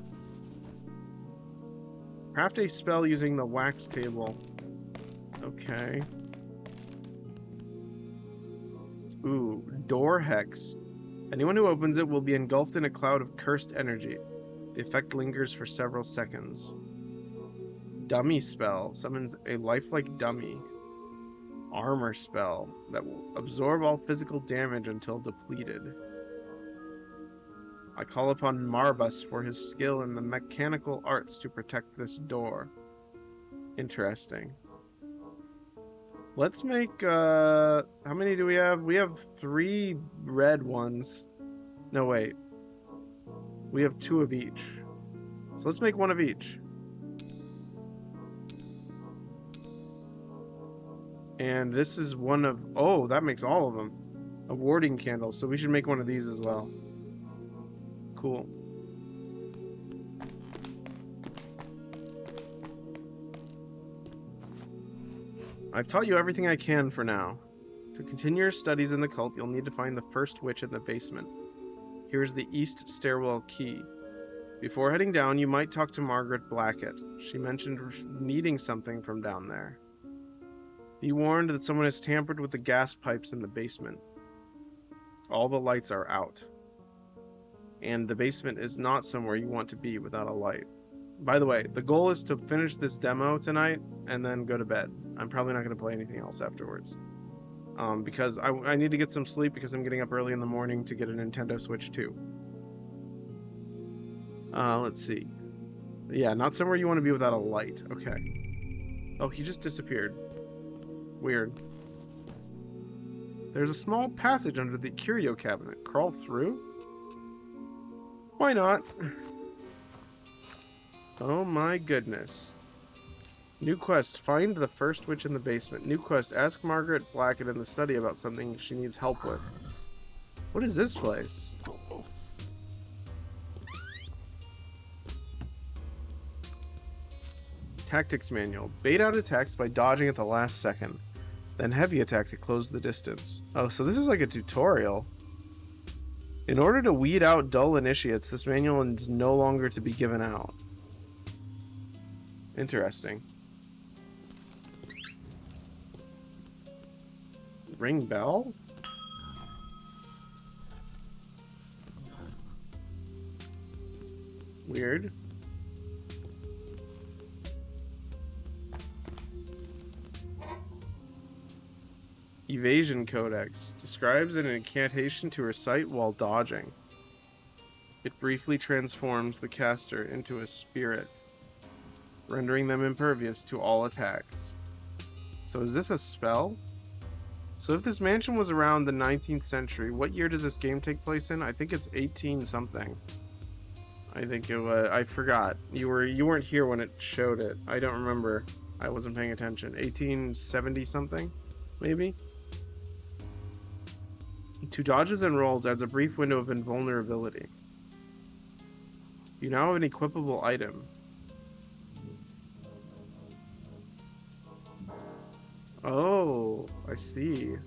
Craft a spell using the wax table. Okay. Ooh, door hex. Anyone who opens it will be engulfed in a cloud of cursed energy. The effect lingers for several seconds. Dummy spell. Summons a lifelike dummy. Armor spell that will absorb all physical damage until depleted. I call upon Marbus for his skill in the mechanical arts to protect this door. Interesting. Let's make, how many do we have? We have 3 red ones. No, wait. We have 2 of each. So let's make 1 of each. And this is one of, oh, that makes all of them. A warding candle, so we should make one of these as well. Cool. I've taught you everything I can for now. To continue your studies in the cult, you'll need to find the first witch in the basement. Here's the east stairwell key. Before heading down, you might talk to Margaret Blackett. She mentioned needing something from down there. Be warned that someone has tampered with the gas pipes in the basement. All the lights are out. And the basement is not somewhere you want to be without a light. By the way, the goal is to finish this demo tonight and then go to bed. I'm probably not going to play anything else afterwards. Because I need to get some sleep because I'm getting up early in the morning to get a Nintendo Switch 2. Let's see. Yeah, not somewhere you want to be without a light. Okay. Oh, he just disappeared. Weird. There's a small passage under the curio cabinet. Crawl through? Why not? Oh my goodness. New quest. Find the first witch in the basement. New quest. Ask Margaret Blackett in the study about something she needs help with. What is this place? Tactics manual. Bait out attacks by dodging at the last second. Then heavy attack to close the distance. Oh, so this is like a tutorial. In order to weed out dull initiates, this manual is no longer to be given out. Interesting. Ring bell? Weird. Evasion Codex. Describes an incantation to recite while dodging. It briefly transforms the caster into a spirit, rendering them impervious to all attacks. So is this a spell? So if this mansion was around the 19th century, what year does this game take place in? I think it's 18 something. I think it was, I forgot. You weren't here when it showed it. I don't remember. I wasn't paying attention. 1870 something, maybe? To dodges and rolls adds a brief window of invulnerability. You now have an equipable item. Oh, I see.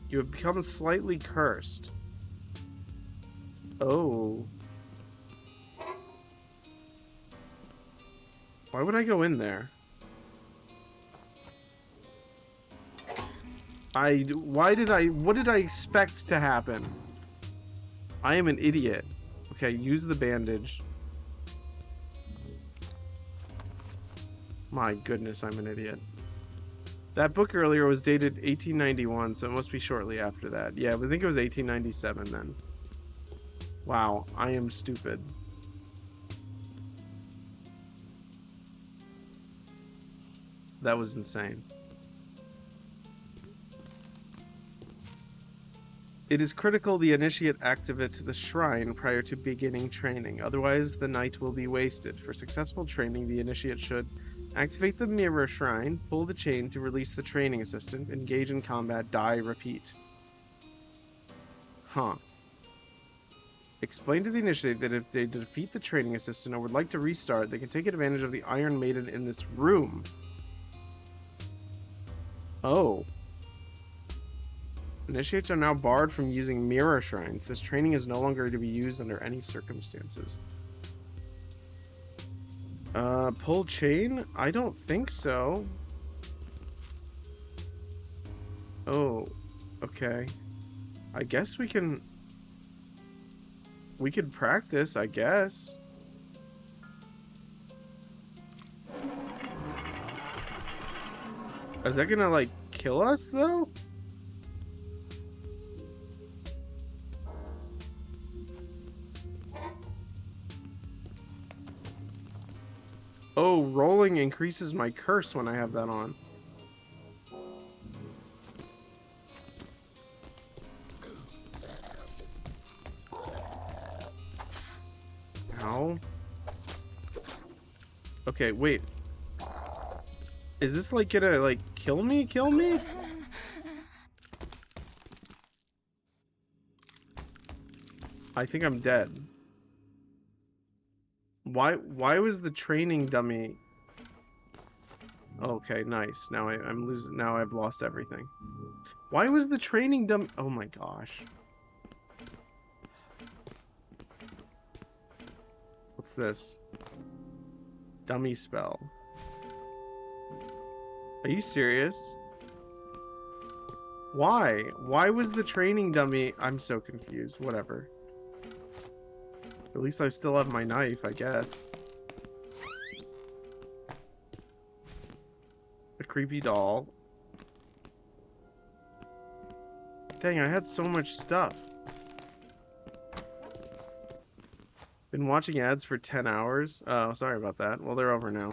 You have become slightly cursed. Oh. Why would I go in there? What did I expect to happen? I am an idiot. Okay, use the bandage. My goodness, I'm an idiot. That book earlier was dated 1891, so it must be shortly after that. Yeah, I think it was 1897 then. Wow, I am stupid. That was insane. It is critical the initiate activate the shrine prior to beginning training, otherwise the night will be wasted. For successful training, the initiate should activate the mirror shrine, pull the chain to release the training assistant, engage in combat, die, repeat. Huh. Explain to the initiate that if they defeat the training assistant or would like to restart, they can take advantage of the Iron Maiden in this room. Oh. Initiates are now barred from using mirror shrines. This training is no longer to be used under any circumstances. Pull chain? I don't think so. Oh, okay. I guess we can... We could practice, I guess. Is that gonna, like, kill us, though? Oh, rolling increases my curse when I have that on. Ow. Okay, wait. Is this like gonna like kill me? Kill me? I think I'm dead. Why was the training dummy? Okay, nice. Now I'm losing. Now I've lost everything. Why was the training dummy? Oh my gosh. What's this? Dummy spell. Are you serious? Why? Why was the training dummy? I'm so confused. Whatever. At least I still have my knife, I guess. A creepy doll. Dang, I had so much stuff. Been watching ads for 10 hours? Oh, sorry about that. Well, they're over now.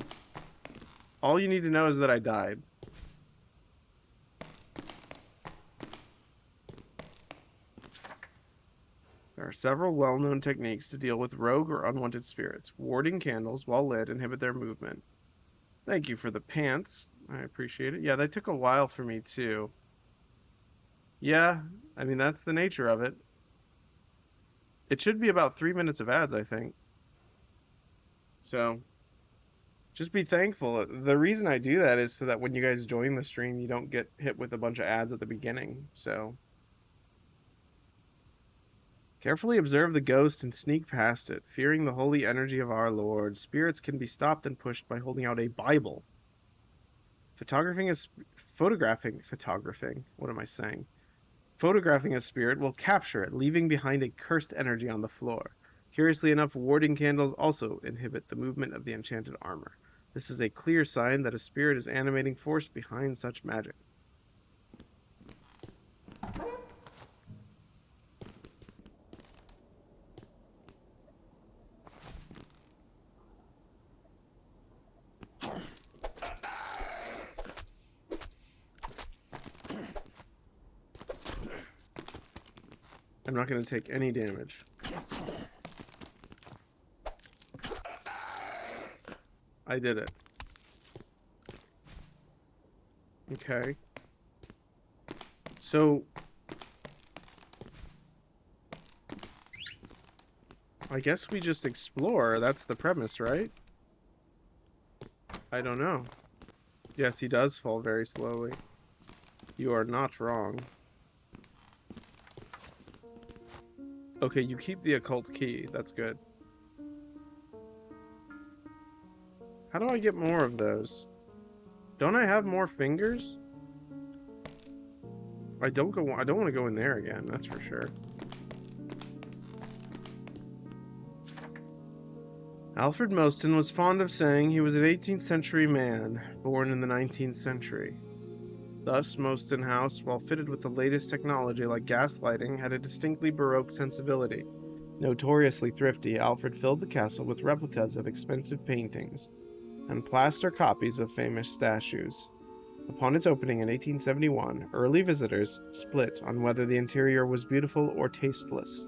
All you need to know is that I died. There are several well-known techniques to deal with rogue or unwanted spirits. Warding candles while lit inhibit their movement. Thank you for the pants. I appreciate it. Yeah, that took a while for me too. Yeah, I mean, that's the nature of it. It should be about 3 minutes of ads, I think. So, just be thankful. The reason I do that is so that when you guys join the stream, you don't get hit with a bunch of ads at the beginning. So, carefully observe the ghost and sneak past it, fearing the holy energy of our Lord. Spirits can be stopped and pushed by holding out a Bible. Photographing. What am I saying? Photographing a spirit will capture it, leaving behind a cursed energy on the floor. Curiously enough, warding candles also inhibit the movement of the enchanted armor. This is a clear sign that a spirit is animating force behind such magic. I'm not going to take any damage. I did it. Okay. So, I guess we just explore. That's the premise, right? I don't know. Yes, he does fall very slowly. You are not wrong. Okay, you keep the occult key. That's good. How do I get more of those? Don't I have more fingers? I don't want to go in there again, that's for sure. Alfred Mostyn was fond of saying he was an 18th century man, born in the 19th century. Thus, Mostyn House, while fitted with the latest technology like gas lighting, had a distinctly Baroque sensibility. Notoriously thrifty, Alfred filled the castle with replicas of expensive paintings and plaster copies of famous statues. Upon its opening in 1871, early visitors split on whether the interior was beautiful or tasteless.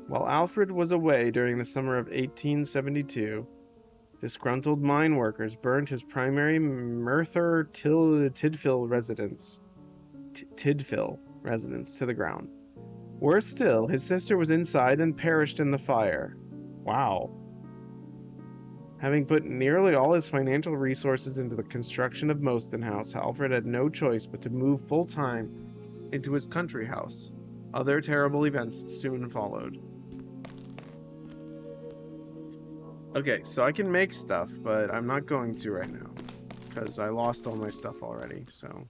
While Alfred was away during the summer of 1872, disgruntled mine workers burned his primary Merthyr Tydfil residence to the ground. Worse still, his sister was inside and perished in the fire. Wow. Having put nearly all his financial resources into the construction of Mostyn House, Alfred had no choice but to move full-time into his country house. Other terrible events soon followed. Okay, so I can make stuff, but I'm not going to right now, because I lost all my stuff already, so...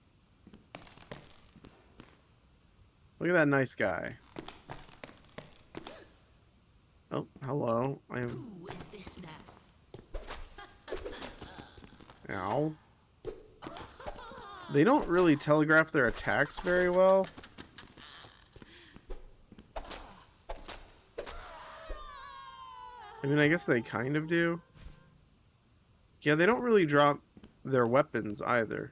Look at that nice guy. Oh, hello. Who is this now? Ow. They don't really telegraph their attacks very well. I mean, I guess they kind of do. Yeah, they don't really drop their weapons either.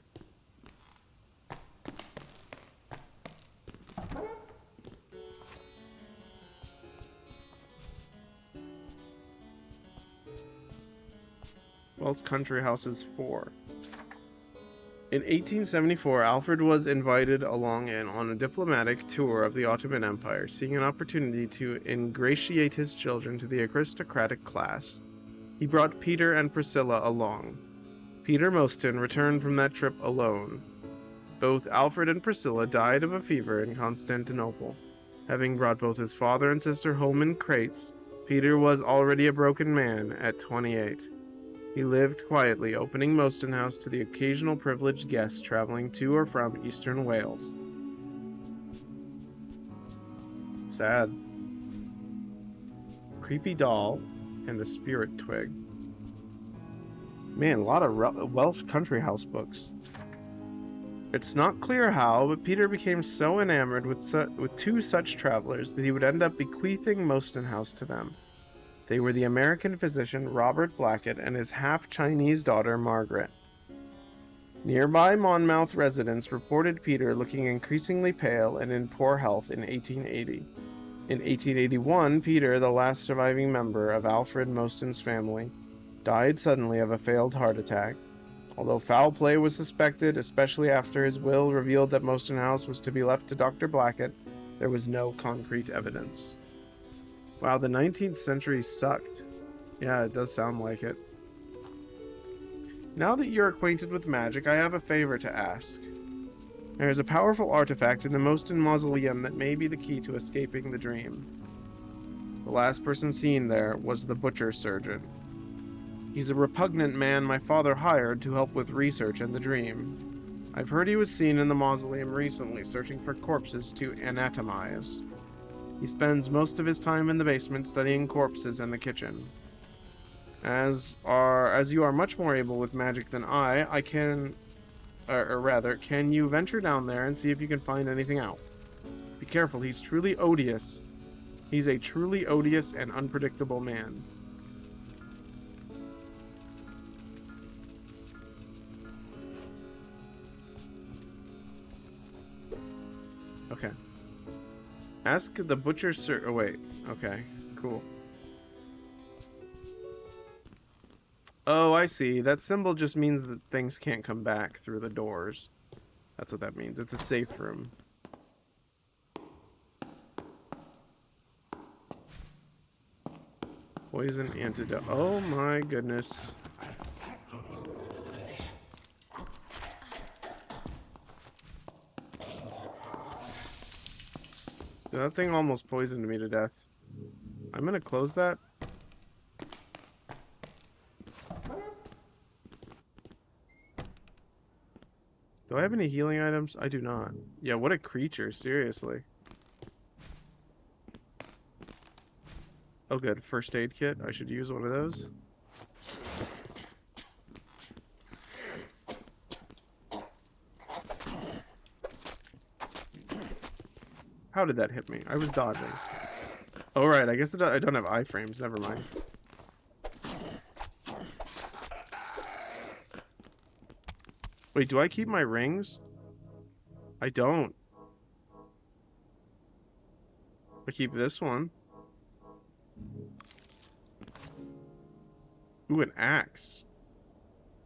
Well, it's Country Houses 4. In 1874, Alfred was invited along on a diplomatic tour of the Ottoman Empire, seeking an opportunity to ingratiate his children to the aristocratic class. He brought Peter and Priscilla along. Peter Mostyn returned from that trip alone. Both Alfred and Priscilla died of a fever in Constantinople. Having brought both his father and sister home in crates, Peter was already a broken man at 28. He lived quietly, opening Mostyn House to the occasional privileged guests traveling to or from eastern Wales. Sad. Creepy doll and the spirit twig. Man, a lot of Welsh country house books. It's not clear how, but Peter became so enamored with two such travelers that he would end up bequeathing Mostyn House to them. They were the American physician Robert Blackett and his half-Chinese daughter Margaret. Nearby Monmouth residents reported Peter looking increasingly pale and in poor health in 1880. In 1881, Peter, the last surviving member of Alfred Mostyn's family, died suddenly of a failed heart attack. Although foul play was suspected, especially after his will revealed that Mostyn House was to be left to Dr. Blackett, there was no concrete evidence. Wow, the 19th century sucked. Yeah, it does sound like it. Now that you're acquainted with magic, I have a favor to ask. There is a powerful artifact in the Mostyn Mausoleum that may be the key to escaping the dream. The last person seen there was the butcher surgeon. He's a repugnant man my father hired to help with research in the dream. I've heard he was seen in the mausoleum recently, searching for corpses to anatomize. He spends most of his time in the basement studying corpses in the kitchen. As you are much more able with magic than I can... can you venture down there and see if you can find anything out? Be careful, he's truly odious. He's a truly odious and unpredictable man. Okay. Ask the butcher sir. Oh, wait. Okay. Cool. Oh, I see. That symbol just means that things can't come back through the doors. That's what that means. It's a safe room. Poison antidote. Oh my goodness. That thing almost poisoned me to death. I'm gonna close that. Do I have any healing items? I do not. Yeah, what a creature, seriously. Oh good, first aid kit. I should use one of those. How did that hit me? I was dodging. Oh right, I guess I don't have iframes, never mind. Wait, do I keep my rings? I don't. I keep this one. Ooh, an axe.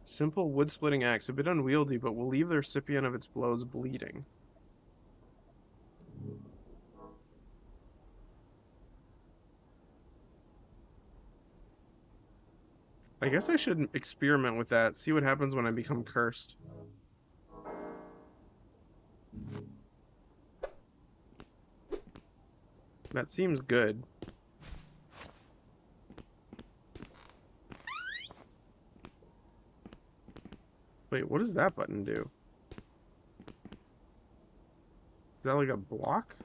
Simple wood-splitting axe. A bit unwieldy, but will leave the recipient of its blows bleeding. I guess I should experiment with that, see what happens when I become cursed. That seems good. Wait, what does that button do? Is that like a block?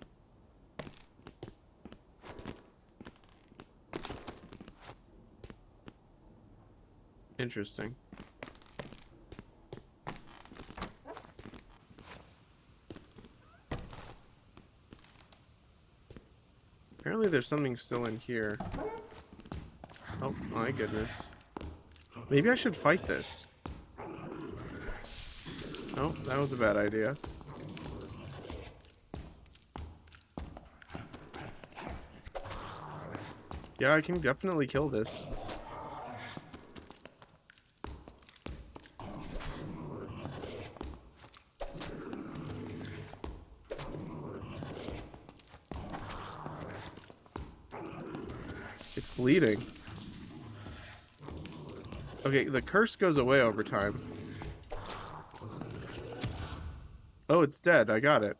Interesting. Apparently there's something still in here. Oh my goodness. Maybe I should fight this. Oh, that was a bad idea. Yeah, I can definitely kill this. It's bleeding. Okay, the curse goes away over time. Oh, it's dead. I got it.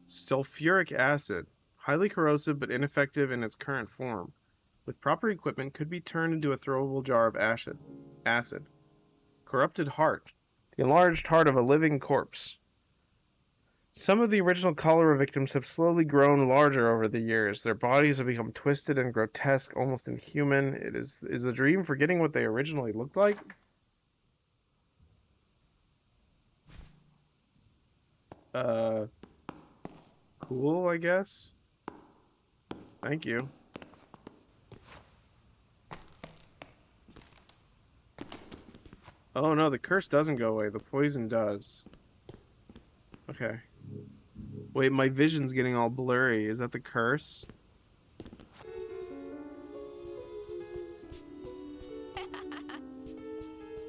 Sulfuric acid. Highly corrosive but ineffective in its current form. With proper equipment, could be turned into a throwable jar of acid. Corrupted heart. The enlarged heart of a living corpse. Some of the original cholera victims have slowly grown larger over the years. Their bodies have become twisted and grotesque, almost inhuman. It is the dream forgetting what they originally looked like? Cool, I guess. Thank you. Oh no, the curse doesn't go away. The poison does. Okay. Wait, my vision's getting all blurry. Is that the curse?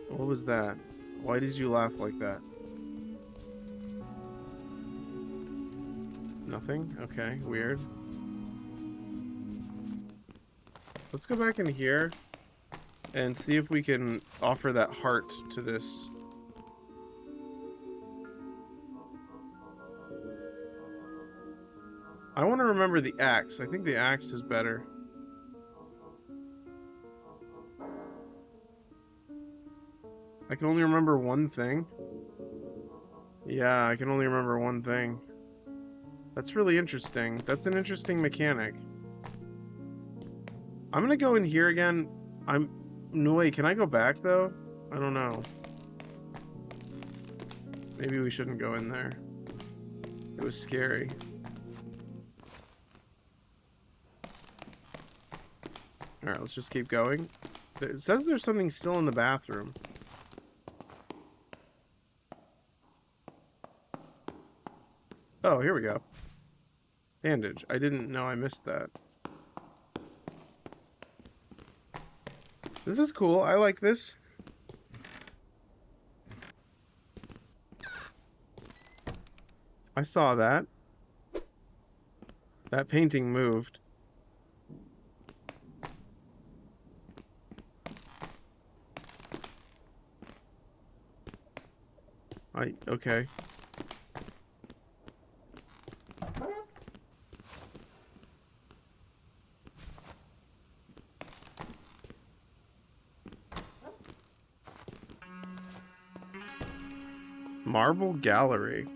What was that? Why did you laugh like that? Nothing? Okay, weird. Let's go back in here and see if we can offer that heart to this. I want to remember the axe. I think the axe is better. I can only remember one thing. Yeah, I can only remember one thing. That's really interesting. That's an interesting mechanic. I'm gonna go in here again. No, wait, can I go back though? I don't know. Maybe we shouldn't go in there. It was scary. Alright, let's just keep going. It says there's something still in the bathroom. Oh, here we go. Bandage. I didn't know I missed that. This is cool. I like this. I saw that. That painting moved. Okay. Marble Gallery.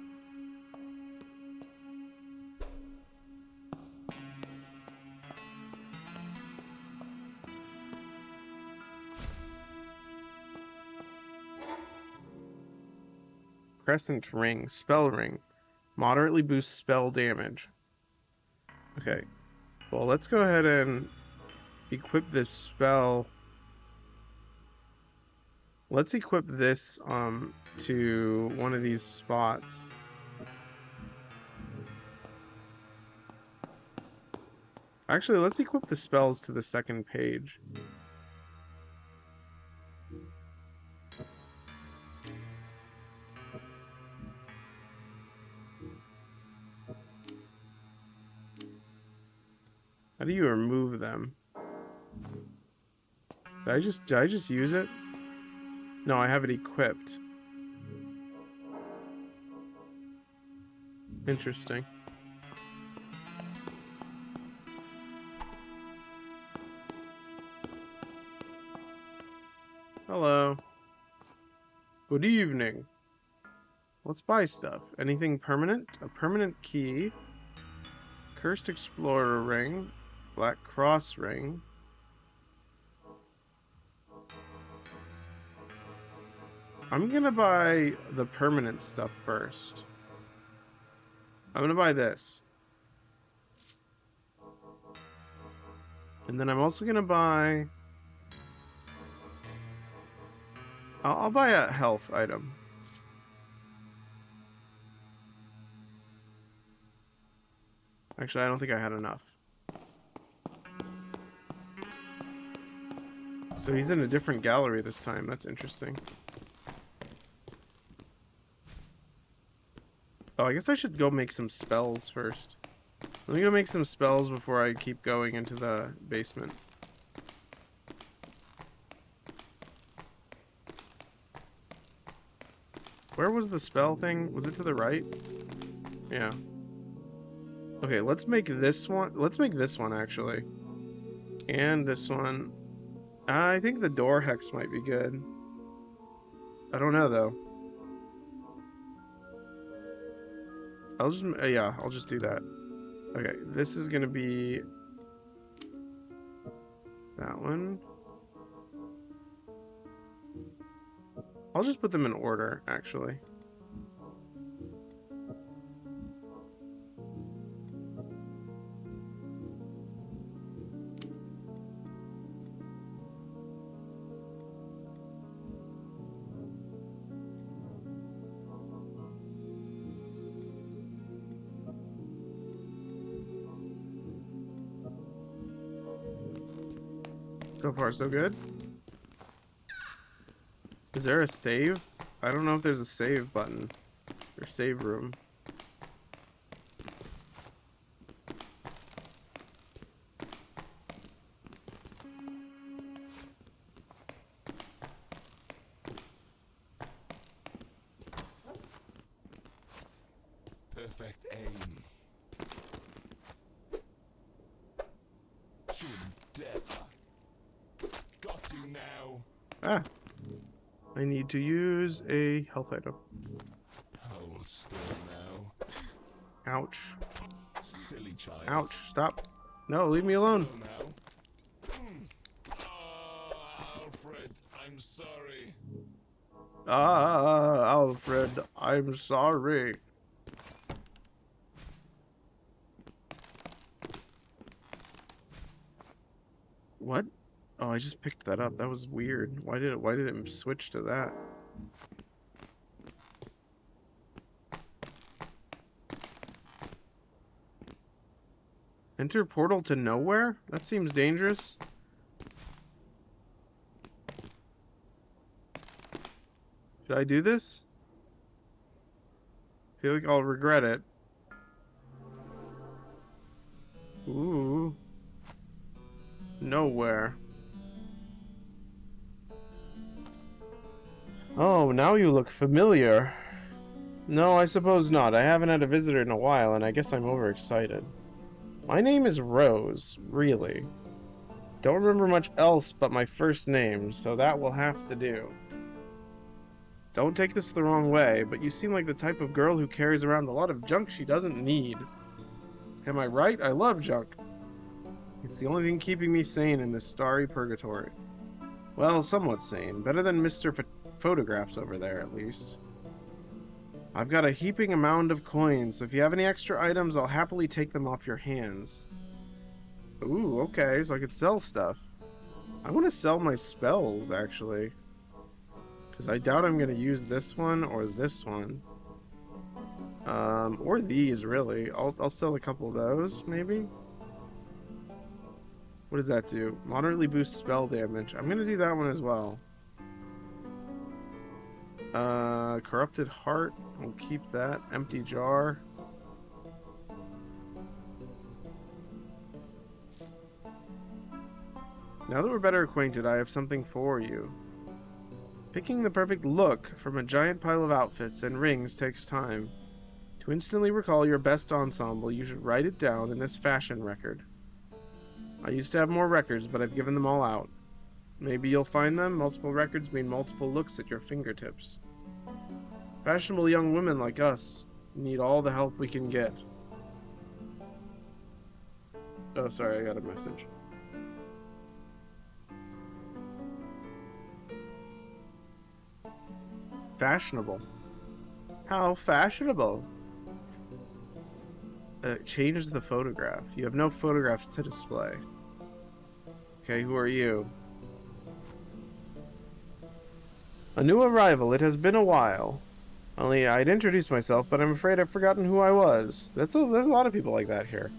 Crescent Ring. Spell Ring. Moderately boosts spell damage. Okay. Well, let's go ahead and equip this spell. Let's equip this to one of these spots. Actually, let's equip the spells to the second page. How do you remove them? Did I just use it? No, I have it equipped. Interesting. Hello. Good evening. Let's buy stuff. Anything permanent? A permanent key. Cursed Explorer ring. Black Cross ring. I'm gonna buy the permanent stuff first. I'm gonna buy this. And then I'm also gonna buy... I'll buy a health item. Actually, I don't think I had enough. So he's in a different gallery this time. That's interesting. Oh, I guess I should go make some spells first. Let me go make some spells before I keep going into the basement. Where was the spell thing? Was it to the right? Yeah. Okay, let's make this one. Let's make this one, actually. And this one. I think the door hex might be good. I don't know, though. I'll just, yeah, I'll just do that. Okay, this is gonna be that one. I'll just put them in order, actually. So far, so good. Is there a save? I don't know if there's a save button or save room. Perfect aim. Shoot death. Got you now. Ah. I need to use a health item. Hold still now. Ouch. Silly child. Ouch. Stop. No, leave me alone. Still now. Oh, Alfred, I'm sorry. Ah, Alfred, I'm sorry. What? Oh, I just picked that up. That was weird. Why did it switch to that? Enter portal to nowhere? That seems dangerous. Should I do this? I feel like I'll regret it. Ooh. Nowhere. Oh, now you look familiar. No, I suppose not. I haven't had a visitor in a while, and I guess I'm overexcited. My name is Rose, really. Don't remember much else but my first name, so that will have to do. Don't take this the wrong way, but you seem like the type of girl who carries around a lot of junk she doesn't need. Am I right? I love junk. It's the only thing keeping me sane in this starry purgatory. Well, somewhat sane. Better than Mr. Photographs over there, at least. I've got a heaping amount of coins, so if you have any extra items, I'll happily take them off your hands. Ooh, okay, so I could sell stuff. I want to sell my spells, actually. Because I doubt I'm going to use this one or this one. Or these, really. I'll sell a couple of those, maybe? What does that do? Moderately boosts spell damage. I'm going to do that one as well. Corrupted Heart. We'll keep that. Empty Jar. Now that we're better acquainted, I have something for you. Picking the perfect look from a giant pile of outfits and rings takes time. To instantly recall your best ensemble, you should write it down in this fashion record. I used to have more records, but I've given them all out. Maybe you'll find them. Multiple records mean multiple looks at your fingertips. Fashionable young women like us need all the help we can get. Oh, sorry, I got a message. Fashionable. How fashionable. Change the photograph. You have no photographs to display. Okay, who are you? A new arrival. It has been a while. Only I'd introduced myself, but I'm afraid I've forgotten who I was. There's a lot of people like that here.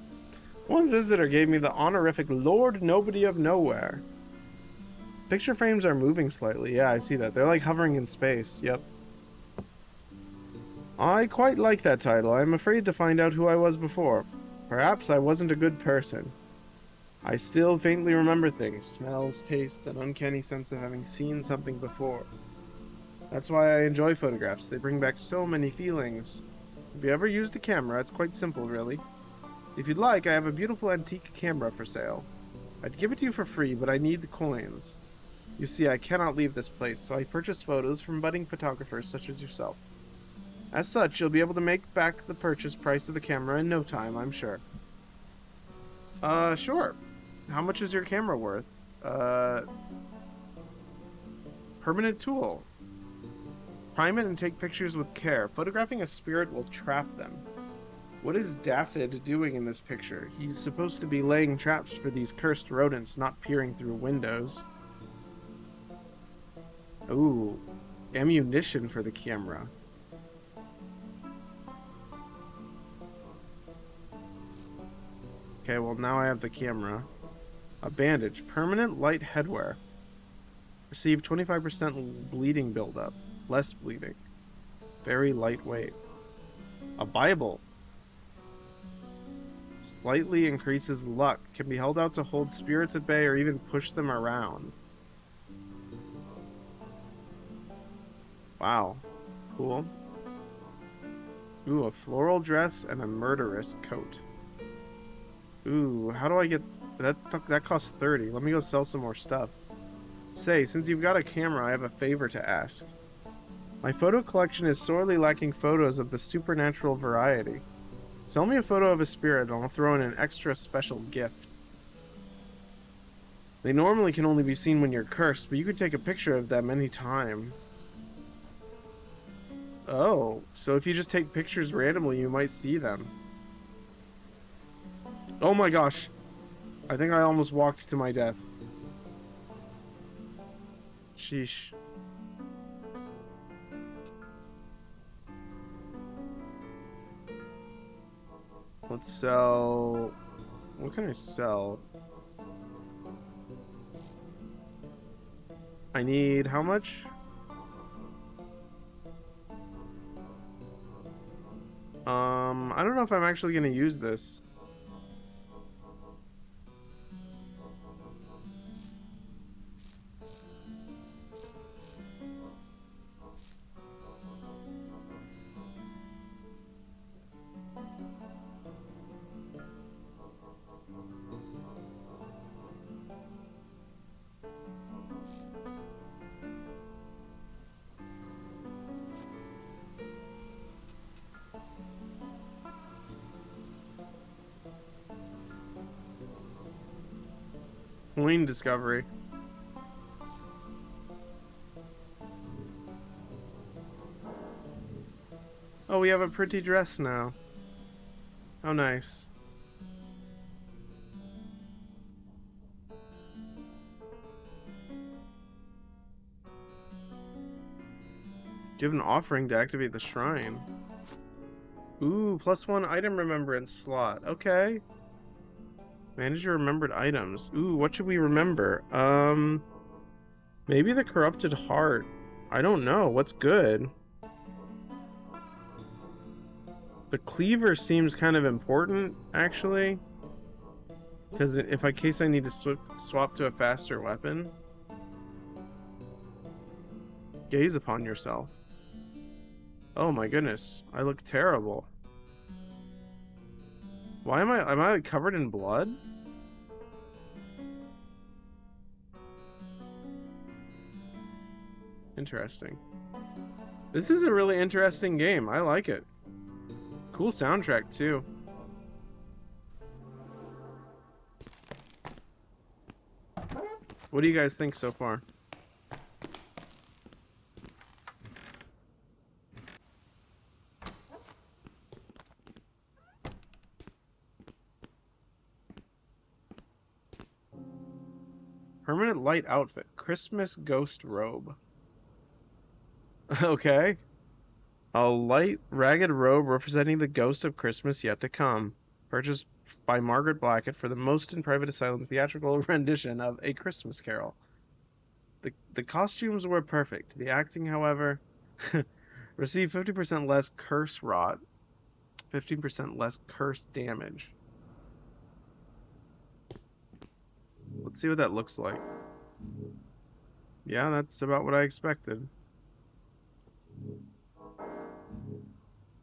One visitor gave me the honorific Lord Nobody of Nowhere. Picture frames are moving slightly. Yeah, I see that. They're like hovering in space. Yep. I quite like that title. I'm afraid to find out who I was before. Perhaps I wasn't a good person. I still faintly remember things, smells, tastes, an uncanny sense of having seen something before. That's why I enjoy photographs. They bring back so many feelings. Have you ever used a camera? It's quite simple, really. If you'd like, I have a beautiful antique camera for sale. I'd give it to you for free, but I need the coins. You see, I cannot leave this place, so I purchase photos from budding photographers such as yourself. As such, you'll be able to make back the purchase price of the camera in no time, I'm sure. Sure. How much is your camera worth? Uh, Permanent tool. Prime it and take pictures with care. Photographing a spirit will trap them. What is Daphid doing in this picture? He's supposed to be laying traps for these cursed rodents, not peering through windows. Ooh, ammunition for the camera. Okay, well now I have the camera. A bandage. Permanent light headwear. Receive 25% bleeding buildup. Less bleeding. Very lightweight. A Bible. Slightly increases luck. Can be held out to hold spirits at bay or even push them around. Wow. Cool. Ooh, a floral dress and a murderous coat. Ooh, how do I get... That costs 30. Let me go sell some more stuff. Say, since you've got a camera, I have a favor to ask. My photo collection is sorely lacking photos of the supernatural variety. Sell me a photo of a spirit and I'll throw in an extra special gift. They normally can only be seen when you're cursed, but you could take a picture of them anytime. Oh, so if you just take pictures randomly, you might see them. Oh my gosh. I think I almost walked to my death. Sheesh. Let's sell... What can I sell? I need how much? I don't know if I'm actually gonna use this. Coin discovery. Oh, we have a pretty dress now. How nice. Give an offering to activate the shrine. Ooh, +1 item remembrance slot. Okay. Manage your remembered items. Ooh, what should we remember? Maybe the corrupted heart. I don't know. What's good? The cleaver seems kind of important, actually. Because in case I need to swap to a faster weapon. Gaze upon yourself. Oh my goodness. I look terrible. Why am I like covered in blood? Interesting. This is a really interesting game. I like it. Cool soundtrack too. What do you guys think so far? Permanent light outfit. Christmas ghost robe. Okay. A light, ragged robe representing the ghost of Christmas yet to come. Purchased by Margaret Blackett for the Most in Private Asylum theatrical rendition of A Christmas Carol. The costumes were perfect. The acting, however, received 50% less curse rot, 15% less curse damage. Let's see what that looks like. Yeah, that's about what I expected.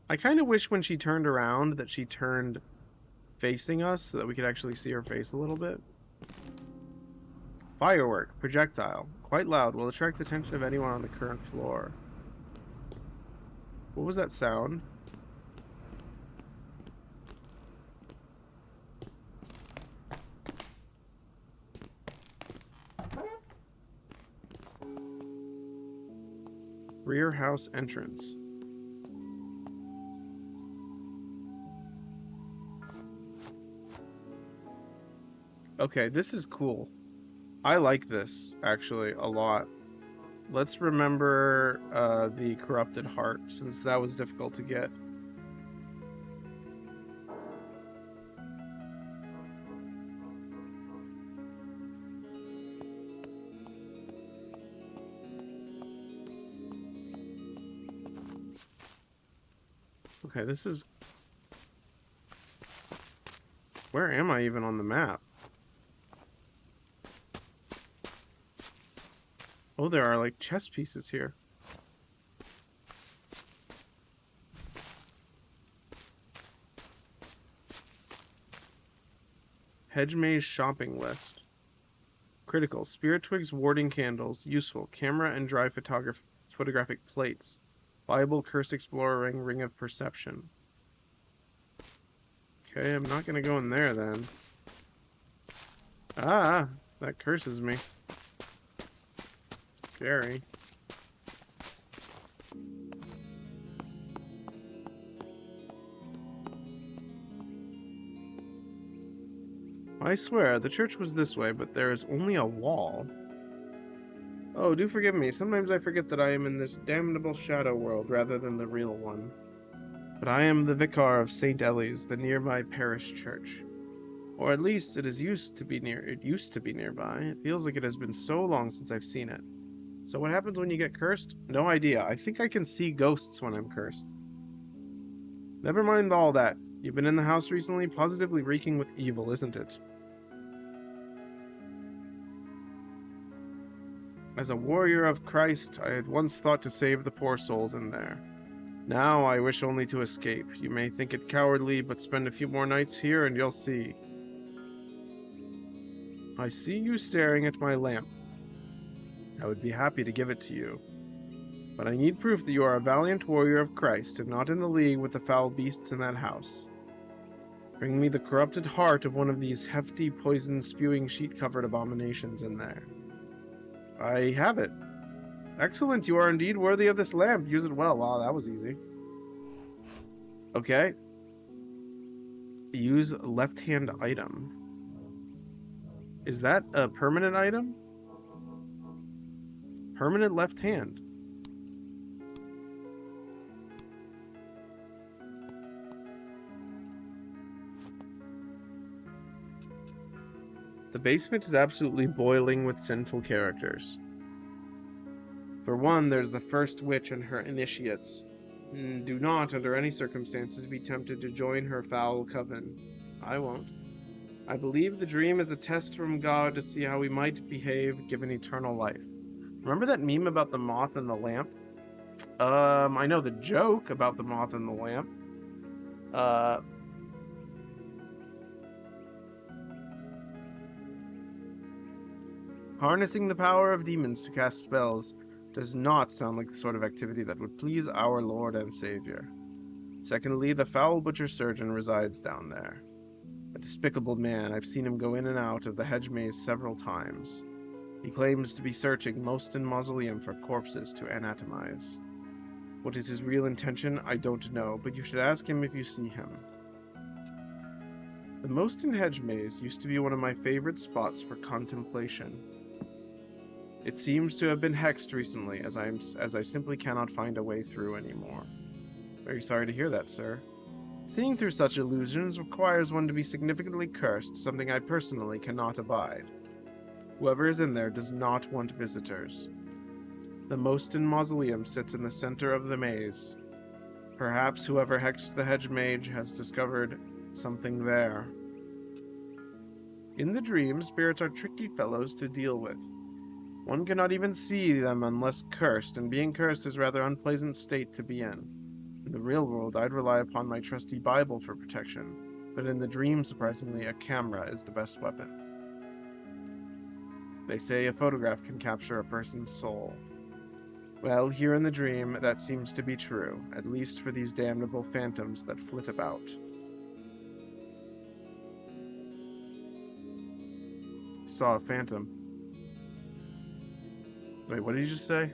I kind of wish when she turned around that she turned facing us so that we could actually see her face a little bit. Firework, projectile, quite loud, will attract the attention of anyone on the current floor. What was that sound? Rear house entrance. Okay, this is cool. I like this, actually, a lot. Let's remember the corrupted heart, since that was difficult to get. Okay, this is... Where am I even on the map? Oh, there are like chess pieces here. Hedge maze shopping list. Critical. Spirit twigs, warding candles. Useful. Camera and dry photographic plates. Bible, cursed explorer ring, ring of perception. Okay, I'm not gonna go in there then. Ah, that curses me. Scary. I swear, the church was this way, but there is only a wall. Oh, do forgive me. Sometimes I forget that I am in this damnable shadow world rather than the real one. But I am the vicar of St. Ellie's, the nearby parish church. Or at least it used to be nearby. It feels like it has been so long since I've seen it. So what happens when you get cursed? No idea. I think I can see ghosts when I'm cursed. Never mind all that. You've been in the house recently, positively reeking with evil, isn't it? As a warrior of Christ, I had once thought to save the poor souls in there. Now I wish only to escape. You may think it cowardly, but spend a few more nights here and you'll see. I see you staring at my lamp. I would be happy to give it to you. But I need proof that you are a valiant warrior of Christ and not in the league with the foul beasts in that house. Bring me the corrupted heart of one of these hefty, poison-spewing, sheet-covered abominations in there. I have it. Excellent, you are indeed worthy of this lamp. Use it well. Wow, that was easy. Okay. Use left-hand item. Is that a permanent item? Permanent left hand. The basement is absolutely boiling with sinful characters. For one, there's the first witch and her initiates. Do not, under any circumstances, be tempted to join her foul coven. I won't. I believe the dream is a test from God to see how we might behave given eternal life. Remember that meme about the moth and the lamp? I know the joke about the moth and the lamp. Harnessing the power of demons to cast spells does not sound like the sort of activity that would please our Lord and Savior. Secondly, the foul butcher surgeon resides down there. A despicable man. I've seen him go in and out of the hedge maze several times. He claims to be searching Moston Mausoleum for corpses to anatomize. What is his real intention, I don't know, but you should ask him if you see him. The Moston hedge maze used to be one of my favorite spots for contemplation. It seems to have been hexed recently, as I simply cannot find a way through anymore. Very sorry to hear that, sir. Seeing through such illusions requires one to be significantly cursed, something I personally cannot abide. Whoever is in there does not want visitors. The Moston Mausoleum sits in the center of the maze. Perhaps whoever hexed the hedge mage has discovered something there. In the dream, spirits are tricky fellows to deal with. One cannot even see them unless cursed, and being cursed is a rather unpleasant state to be in. In the real world, I'd rely upon my trusty Bible for protection, but in the dream, surprisingly, a camera is the best weapon. They say a photograph can capture a person's soul. Well, here in the dream, that seems to be true, at least for these damnable phantoms that flit about. Saw a phantom. Wait, what did you just say?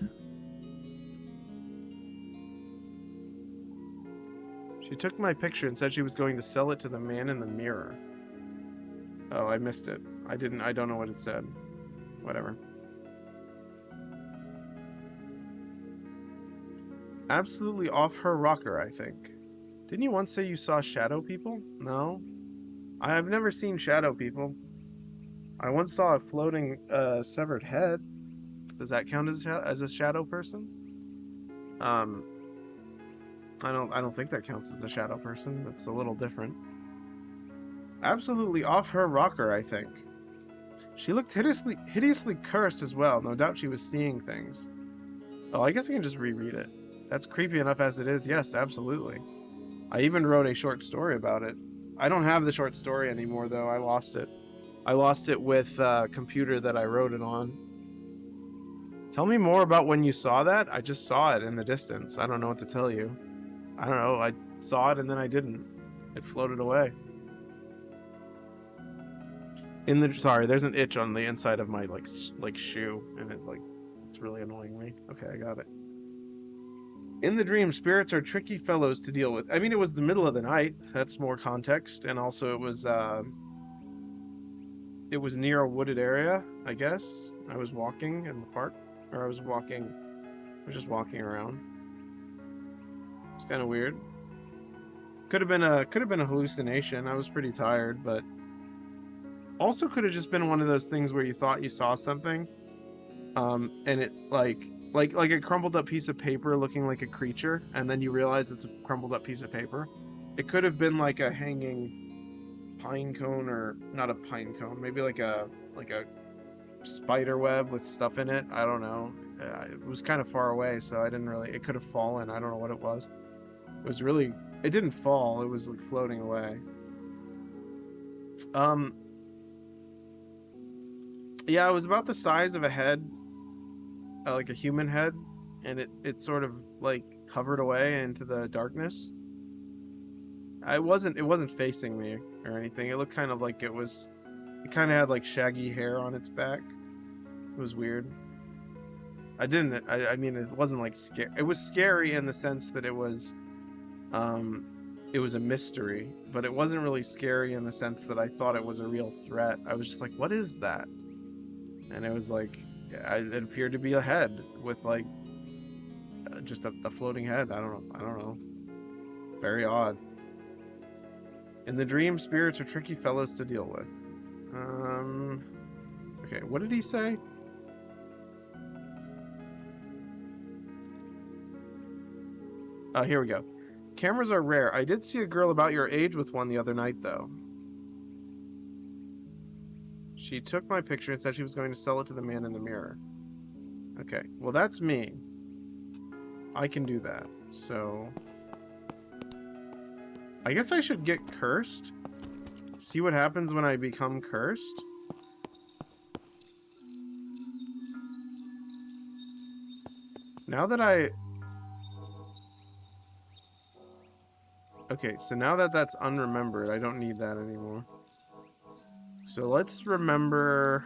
She took my picture and said she was going to sell it to the man in the mirror. Oh, I missed it. I don't know what it said. Whatever. Absolutely off her rocker, I think. Didn't you once say you saw shadow people? No? I have never seen shadow people. I once saw a floating, severed head. Does that count as a shadow person? I don't think that counts as a shadow person. That's a little different. Absolutely off her rocker, I think. She looked hideously cursed as well. No doubt she was seeing things. Oh, I guess I can just reread it. That's creepy enough as it is. Yes, absolutely. I even wrote a short story about it. I don't have the short story anymore, though. I lost it. I lost it with a computer that I wrote it on. Tell me more about when you saw that. I just saw it in the distance. I don't know what to tell you. I don't know. I saw it and then I didn't. It floated away. Sorry, there's an itch on the inside of my like shoe, and it's really annoying me. Okay, I got it. In the dream, spirits are tricky fellows to deal with. I mean, it was the middle of the night. That's more context, and also it was near a wooded area. I guess I was walking in the park, or I was just walking around. It's kind of weird. Could have been a hallucination. I was pretty tired, but also could have just been one of those things where you thought you saw something, and it like a crumpled up piece of paper looking like a creature, and then you realize it's a crumpled up piece of paper. It could have been like a hanging pine cone, or not a pine cone, maybe like a spider web with stuff in it. I don't know. It was kind of far away, so I didn't really. It could have fallen. I don't know what it was. It was really. It didn't fall. It was like floating away. Yeah, it was about the size of a head, like a human head, and it sort of like hovered away into the darkness. It wasn't facing me or anything. It looked kind of like it kind of had like shaggy hair on its back. It was weird. I mean, it wasn't like scary. It was scary in the sense that it was a mystery, but it wasn't really scary in the sense that I thought it was a real threat. I was just like, what is that? And it was like, it appeared to be a head with like just a floating head. I don't know. Very odd. In the dream, spirits are tricky fellows to deal with. Okay, what did he say? Here we go. Cameras are rare. I did see a girl about your age with one the other night, though. She took my picture and said she was going to sell it to the man in the mirror. Okay, well that's me. I can do that. So I guess I should get cursed. See what happens when I become cursed. Now that Okay, so now that that's unremembered, I don't need that anymore. So let's remember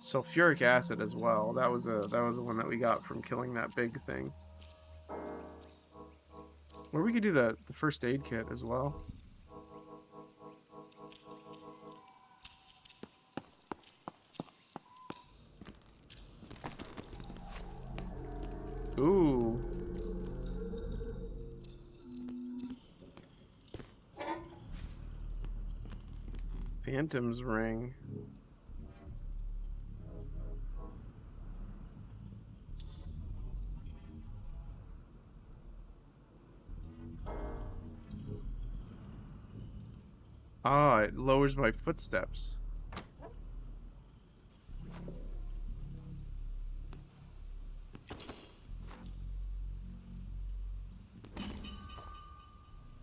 sulfuric acid as well. That was the one that we got from killing that big thing. Or we could do the first aid kit as well. Ooh. Phantom's ring. Ah, it lowers my footsteps.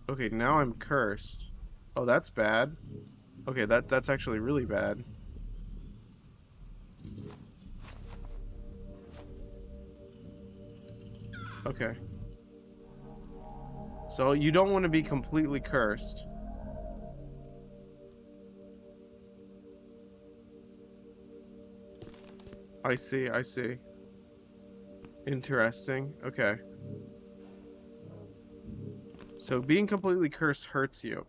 Okay, now I'm cursed. Oh, that's bad. Okay, that's actually really bad. Okay. So you don't want to be completely cursed. I see, I see. Interesting. Okay. So being completely cursed hurts you,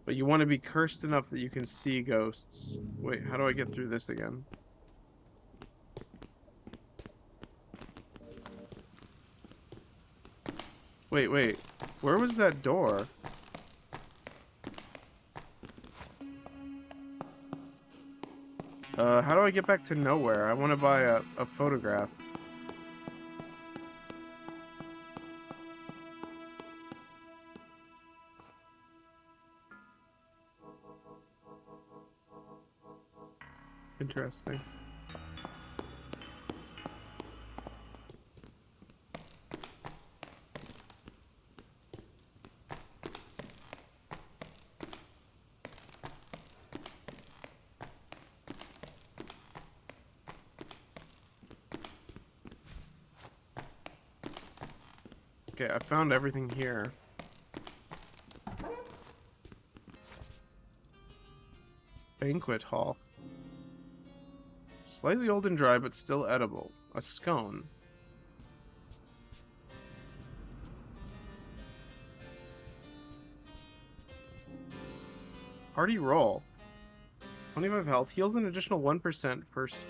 but you want to be cursed enough that you can see ghosts. Wait, how do I get through this again? Wait. Where was that door? How do I get back to nowhere? I want to buy a photograph. Interesting. Okay, I found everything here. Banquet hall. Slightly old and dry, but still edible. A scone. Hearty roll. 25 health. Heals an additional 1%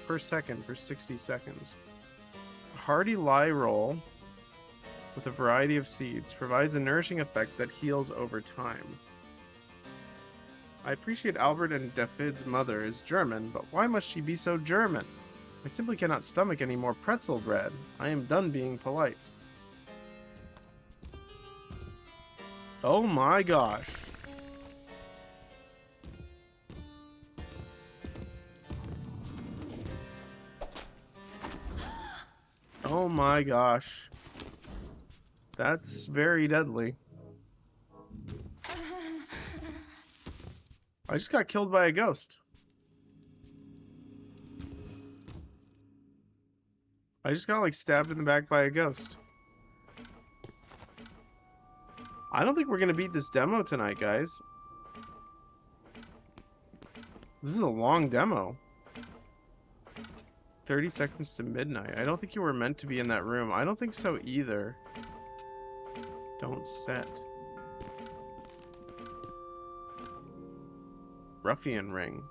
per second for 60 seconds. A hearty lie roll with a variety of seeds provides a nourishing effect that heals over time. I appreciate Albert and David's mother is German, but why must she be so German? I simply cannot stomach any more pretzel bread. I am done being polite. Oh my gosh. Oh my gosh. That's very deadly. I just got killed by a ghost. I just got like stabbed in the back by a ghost. I don't think we're gonna beat this demo tonight, guys. This is a long demo. 30 seconds to midnight. I don't think you were meant to be in that room. I don't think so either. Don't set. Ruffian ring.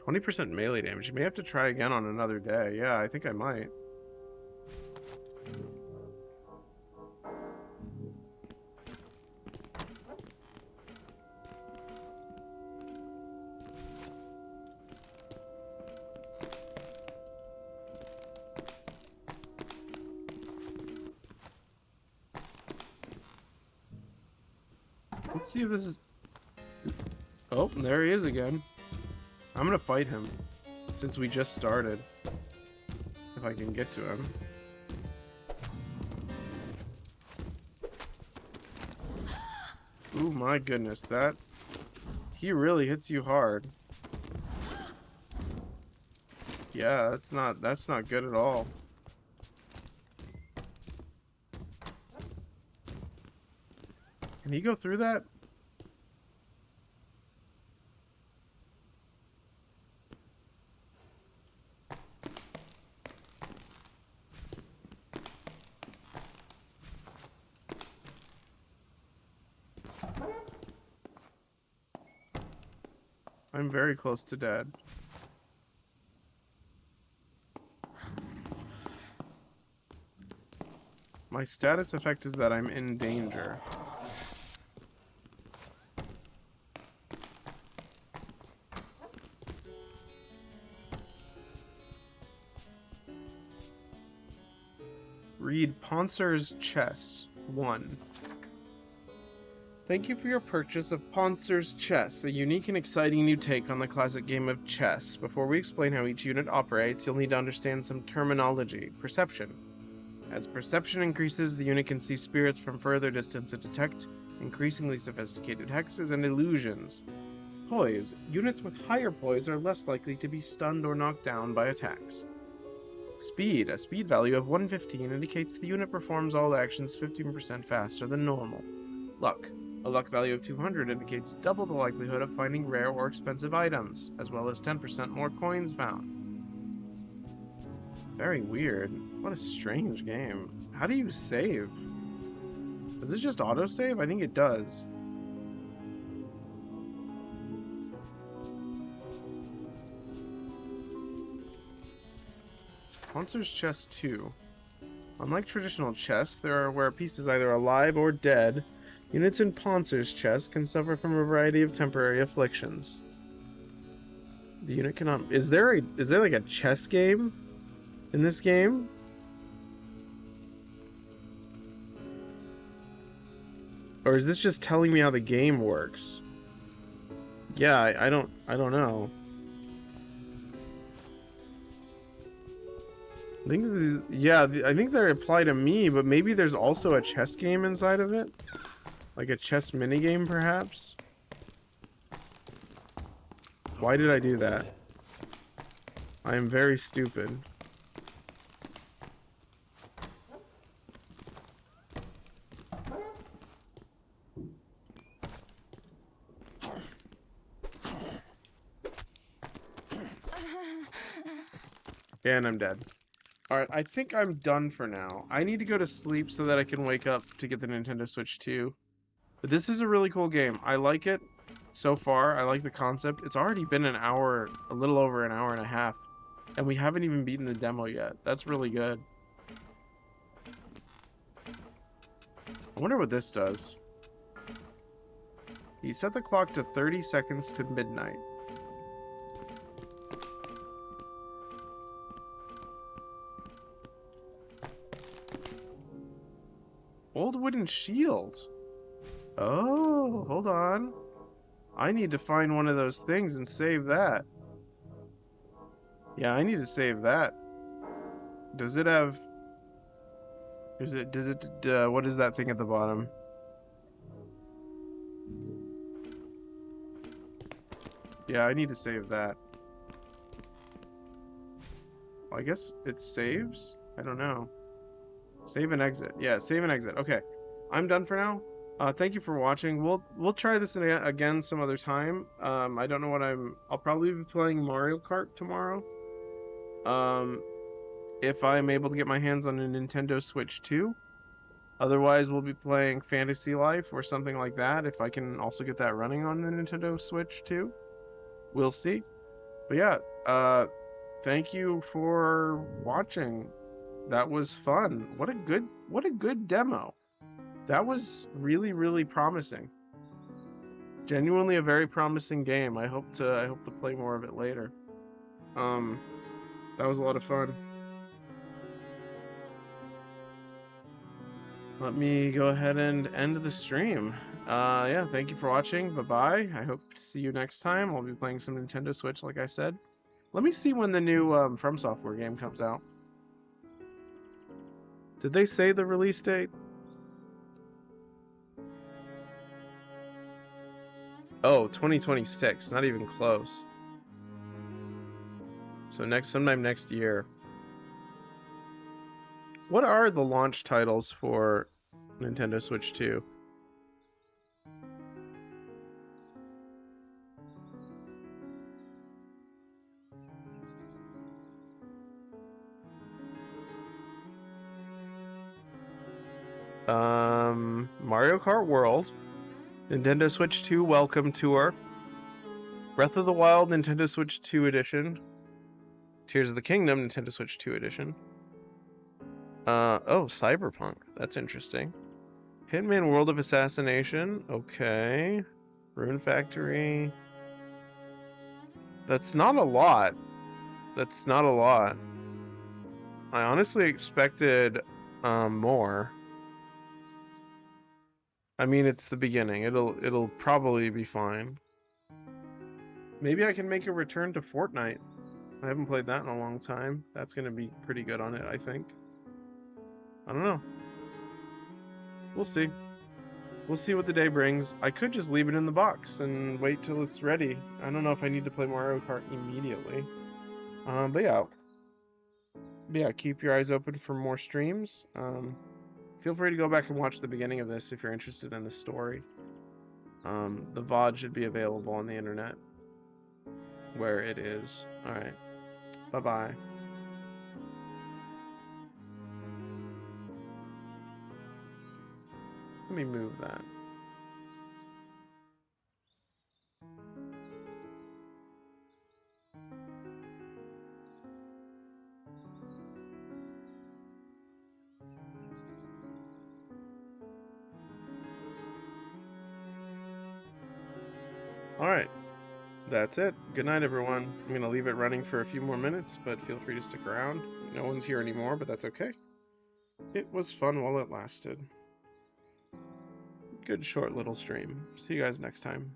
20% melee damage. You may have to try again on another day. Yeah, I think I might. Let's see if this is... Oh, there he is again. I'm gonna fight him, since we just started. If I can get to him. Ooh, my goodness, that... He really hits you hard. Yeah, that's not good at all. Can he go through that? I'm very close to dead. My status effect is that I'm in danger. Read Poncer's Chess 1. Thank you for your purchase of Poncer's Chess, a unique and exciting new take on the classic game of chess. Before we explain how each unit operates, you'll need to understand some terminology. Perception. As perception increases, the unit can see spirits from further distance and detect increasingly sophisticated hexes and illusions. Poise. Units with higher poise are less likely to be stunned or knocked down by attacks. Speed. A speed value of 115 indicates the unit performs all actions 15% faster than normal. Luck. A luck value of 200 indicates double the likelihood of finding rare or expensive items, as well as 10% more coins found. Very weird. What a strange game. How do you save? Does it just autosave? I think it does. Poncer's Chess 2. Unlike traditional chess, there are where a piece is either alive or dead. Units in Poncer's Chess can suffer from a variety of temporary afflictions. The unit cannot. Is there like a chess game in this game? Or is this just telling me how the game works? Yeah, I don't know. I think this is, yeah, I think they apply to me, but maybe there's also a chess game inside of it? Like a chess minigame, perhaps? Why did I do that? I am very stupid. And I'm dead. Alright, I think I'm done for now. I need to go to sleep so that I can wake up to get the Nintendo Switch 2. But this is a really cool game. I like it so far. I like the concept. It's already been an hour, a little over an hour and a half, and we haven't even beaten the demo yet. That's really good. I wonder what this does. You set the clock to 30 seconds to midnight. Old wooden shield. Oh, hold on. I need to find one of those things and save that. Yeah, I need to save that. Does it have... what is that thing at the bottom? Yeah, I need to save that. Well, I guess it saves? I don't know. Save and exit. Yeah, save and exit. Okay. I'm done for now. Thank you for watching. We'll try this again some other time. I don't know what I'll probably be playing Mario Kart tomorrow. If I'm able to get my hands on a Nintendo Switch 2. Otherwise, we'll be playing Fantasy Life or something like that, if I can also get that running on the Nintendo Switch 2. We'll see. But yeah, thank you for watching. That was fun. What a good demo. That was really, really promising. Genuinely a very promising game. I hope to play more of it later. That was a lot of fun. Let me go ahead and end the stream. Yeah, thank you for watching. Bye-bye. I hope to see you next time. I'll be playing some Nintendo Switch, like I said. Let me see when the new From Software game comes out. Did they say the release date? Oh, 2026. Not even close. So sometime next year. What are the launch titles for Nintendo Switch 2? Mario Kart World, Nintendo Switch 2 Welcome Tour, Breath of the Wild Nintendo Switch 2 Edition, Tears of the Kingdom Nintendo Switch 2 Edition. Oh, Cyberpunk. That's interesting. Hitman World of Assassination. Okay. Rune Factory. That's not a lot. That's not a lot. I honestly expected more. I mean, it's the beginning. It'll probably be fine. Maybe I can make a return to Fortnite. I haven't played that in a long time. That's gonna be pretty good on it, I think. I don't know. We'll see. We'll see what the day brings. I could just leave it in the box and wait till it's ready. I don't know if I need to play Mario Kart immediately. But yeah, keep your eyes open for more streams. Feel free to go back and watch the beginning of this if you're interested in the story. The VOD should be available on the internet where it is. Alright. Bye-bye. Let me move that. Alright. That's it. Good night, everyone. I'm going to leave it running for a few more minutes, but feel free to stick around. No one's here anymore, but that's okay. It was fun while it lasted. Good short little stream. See you guys next time.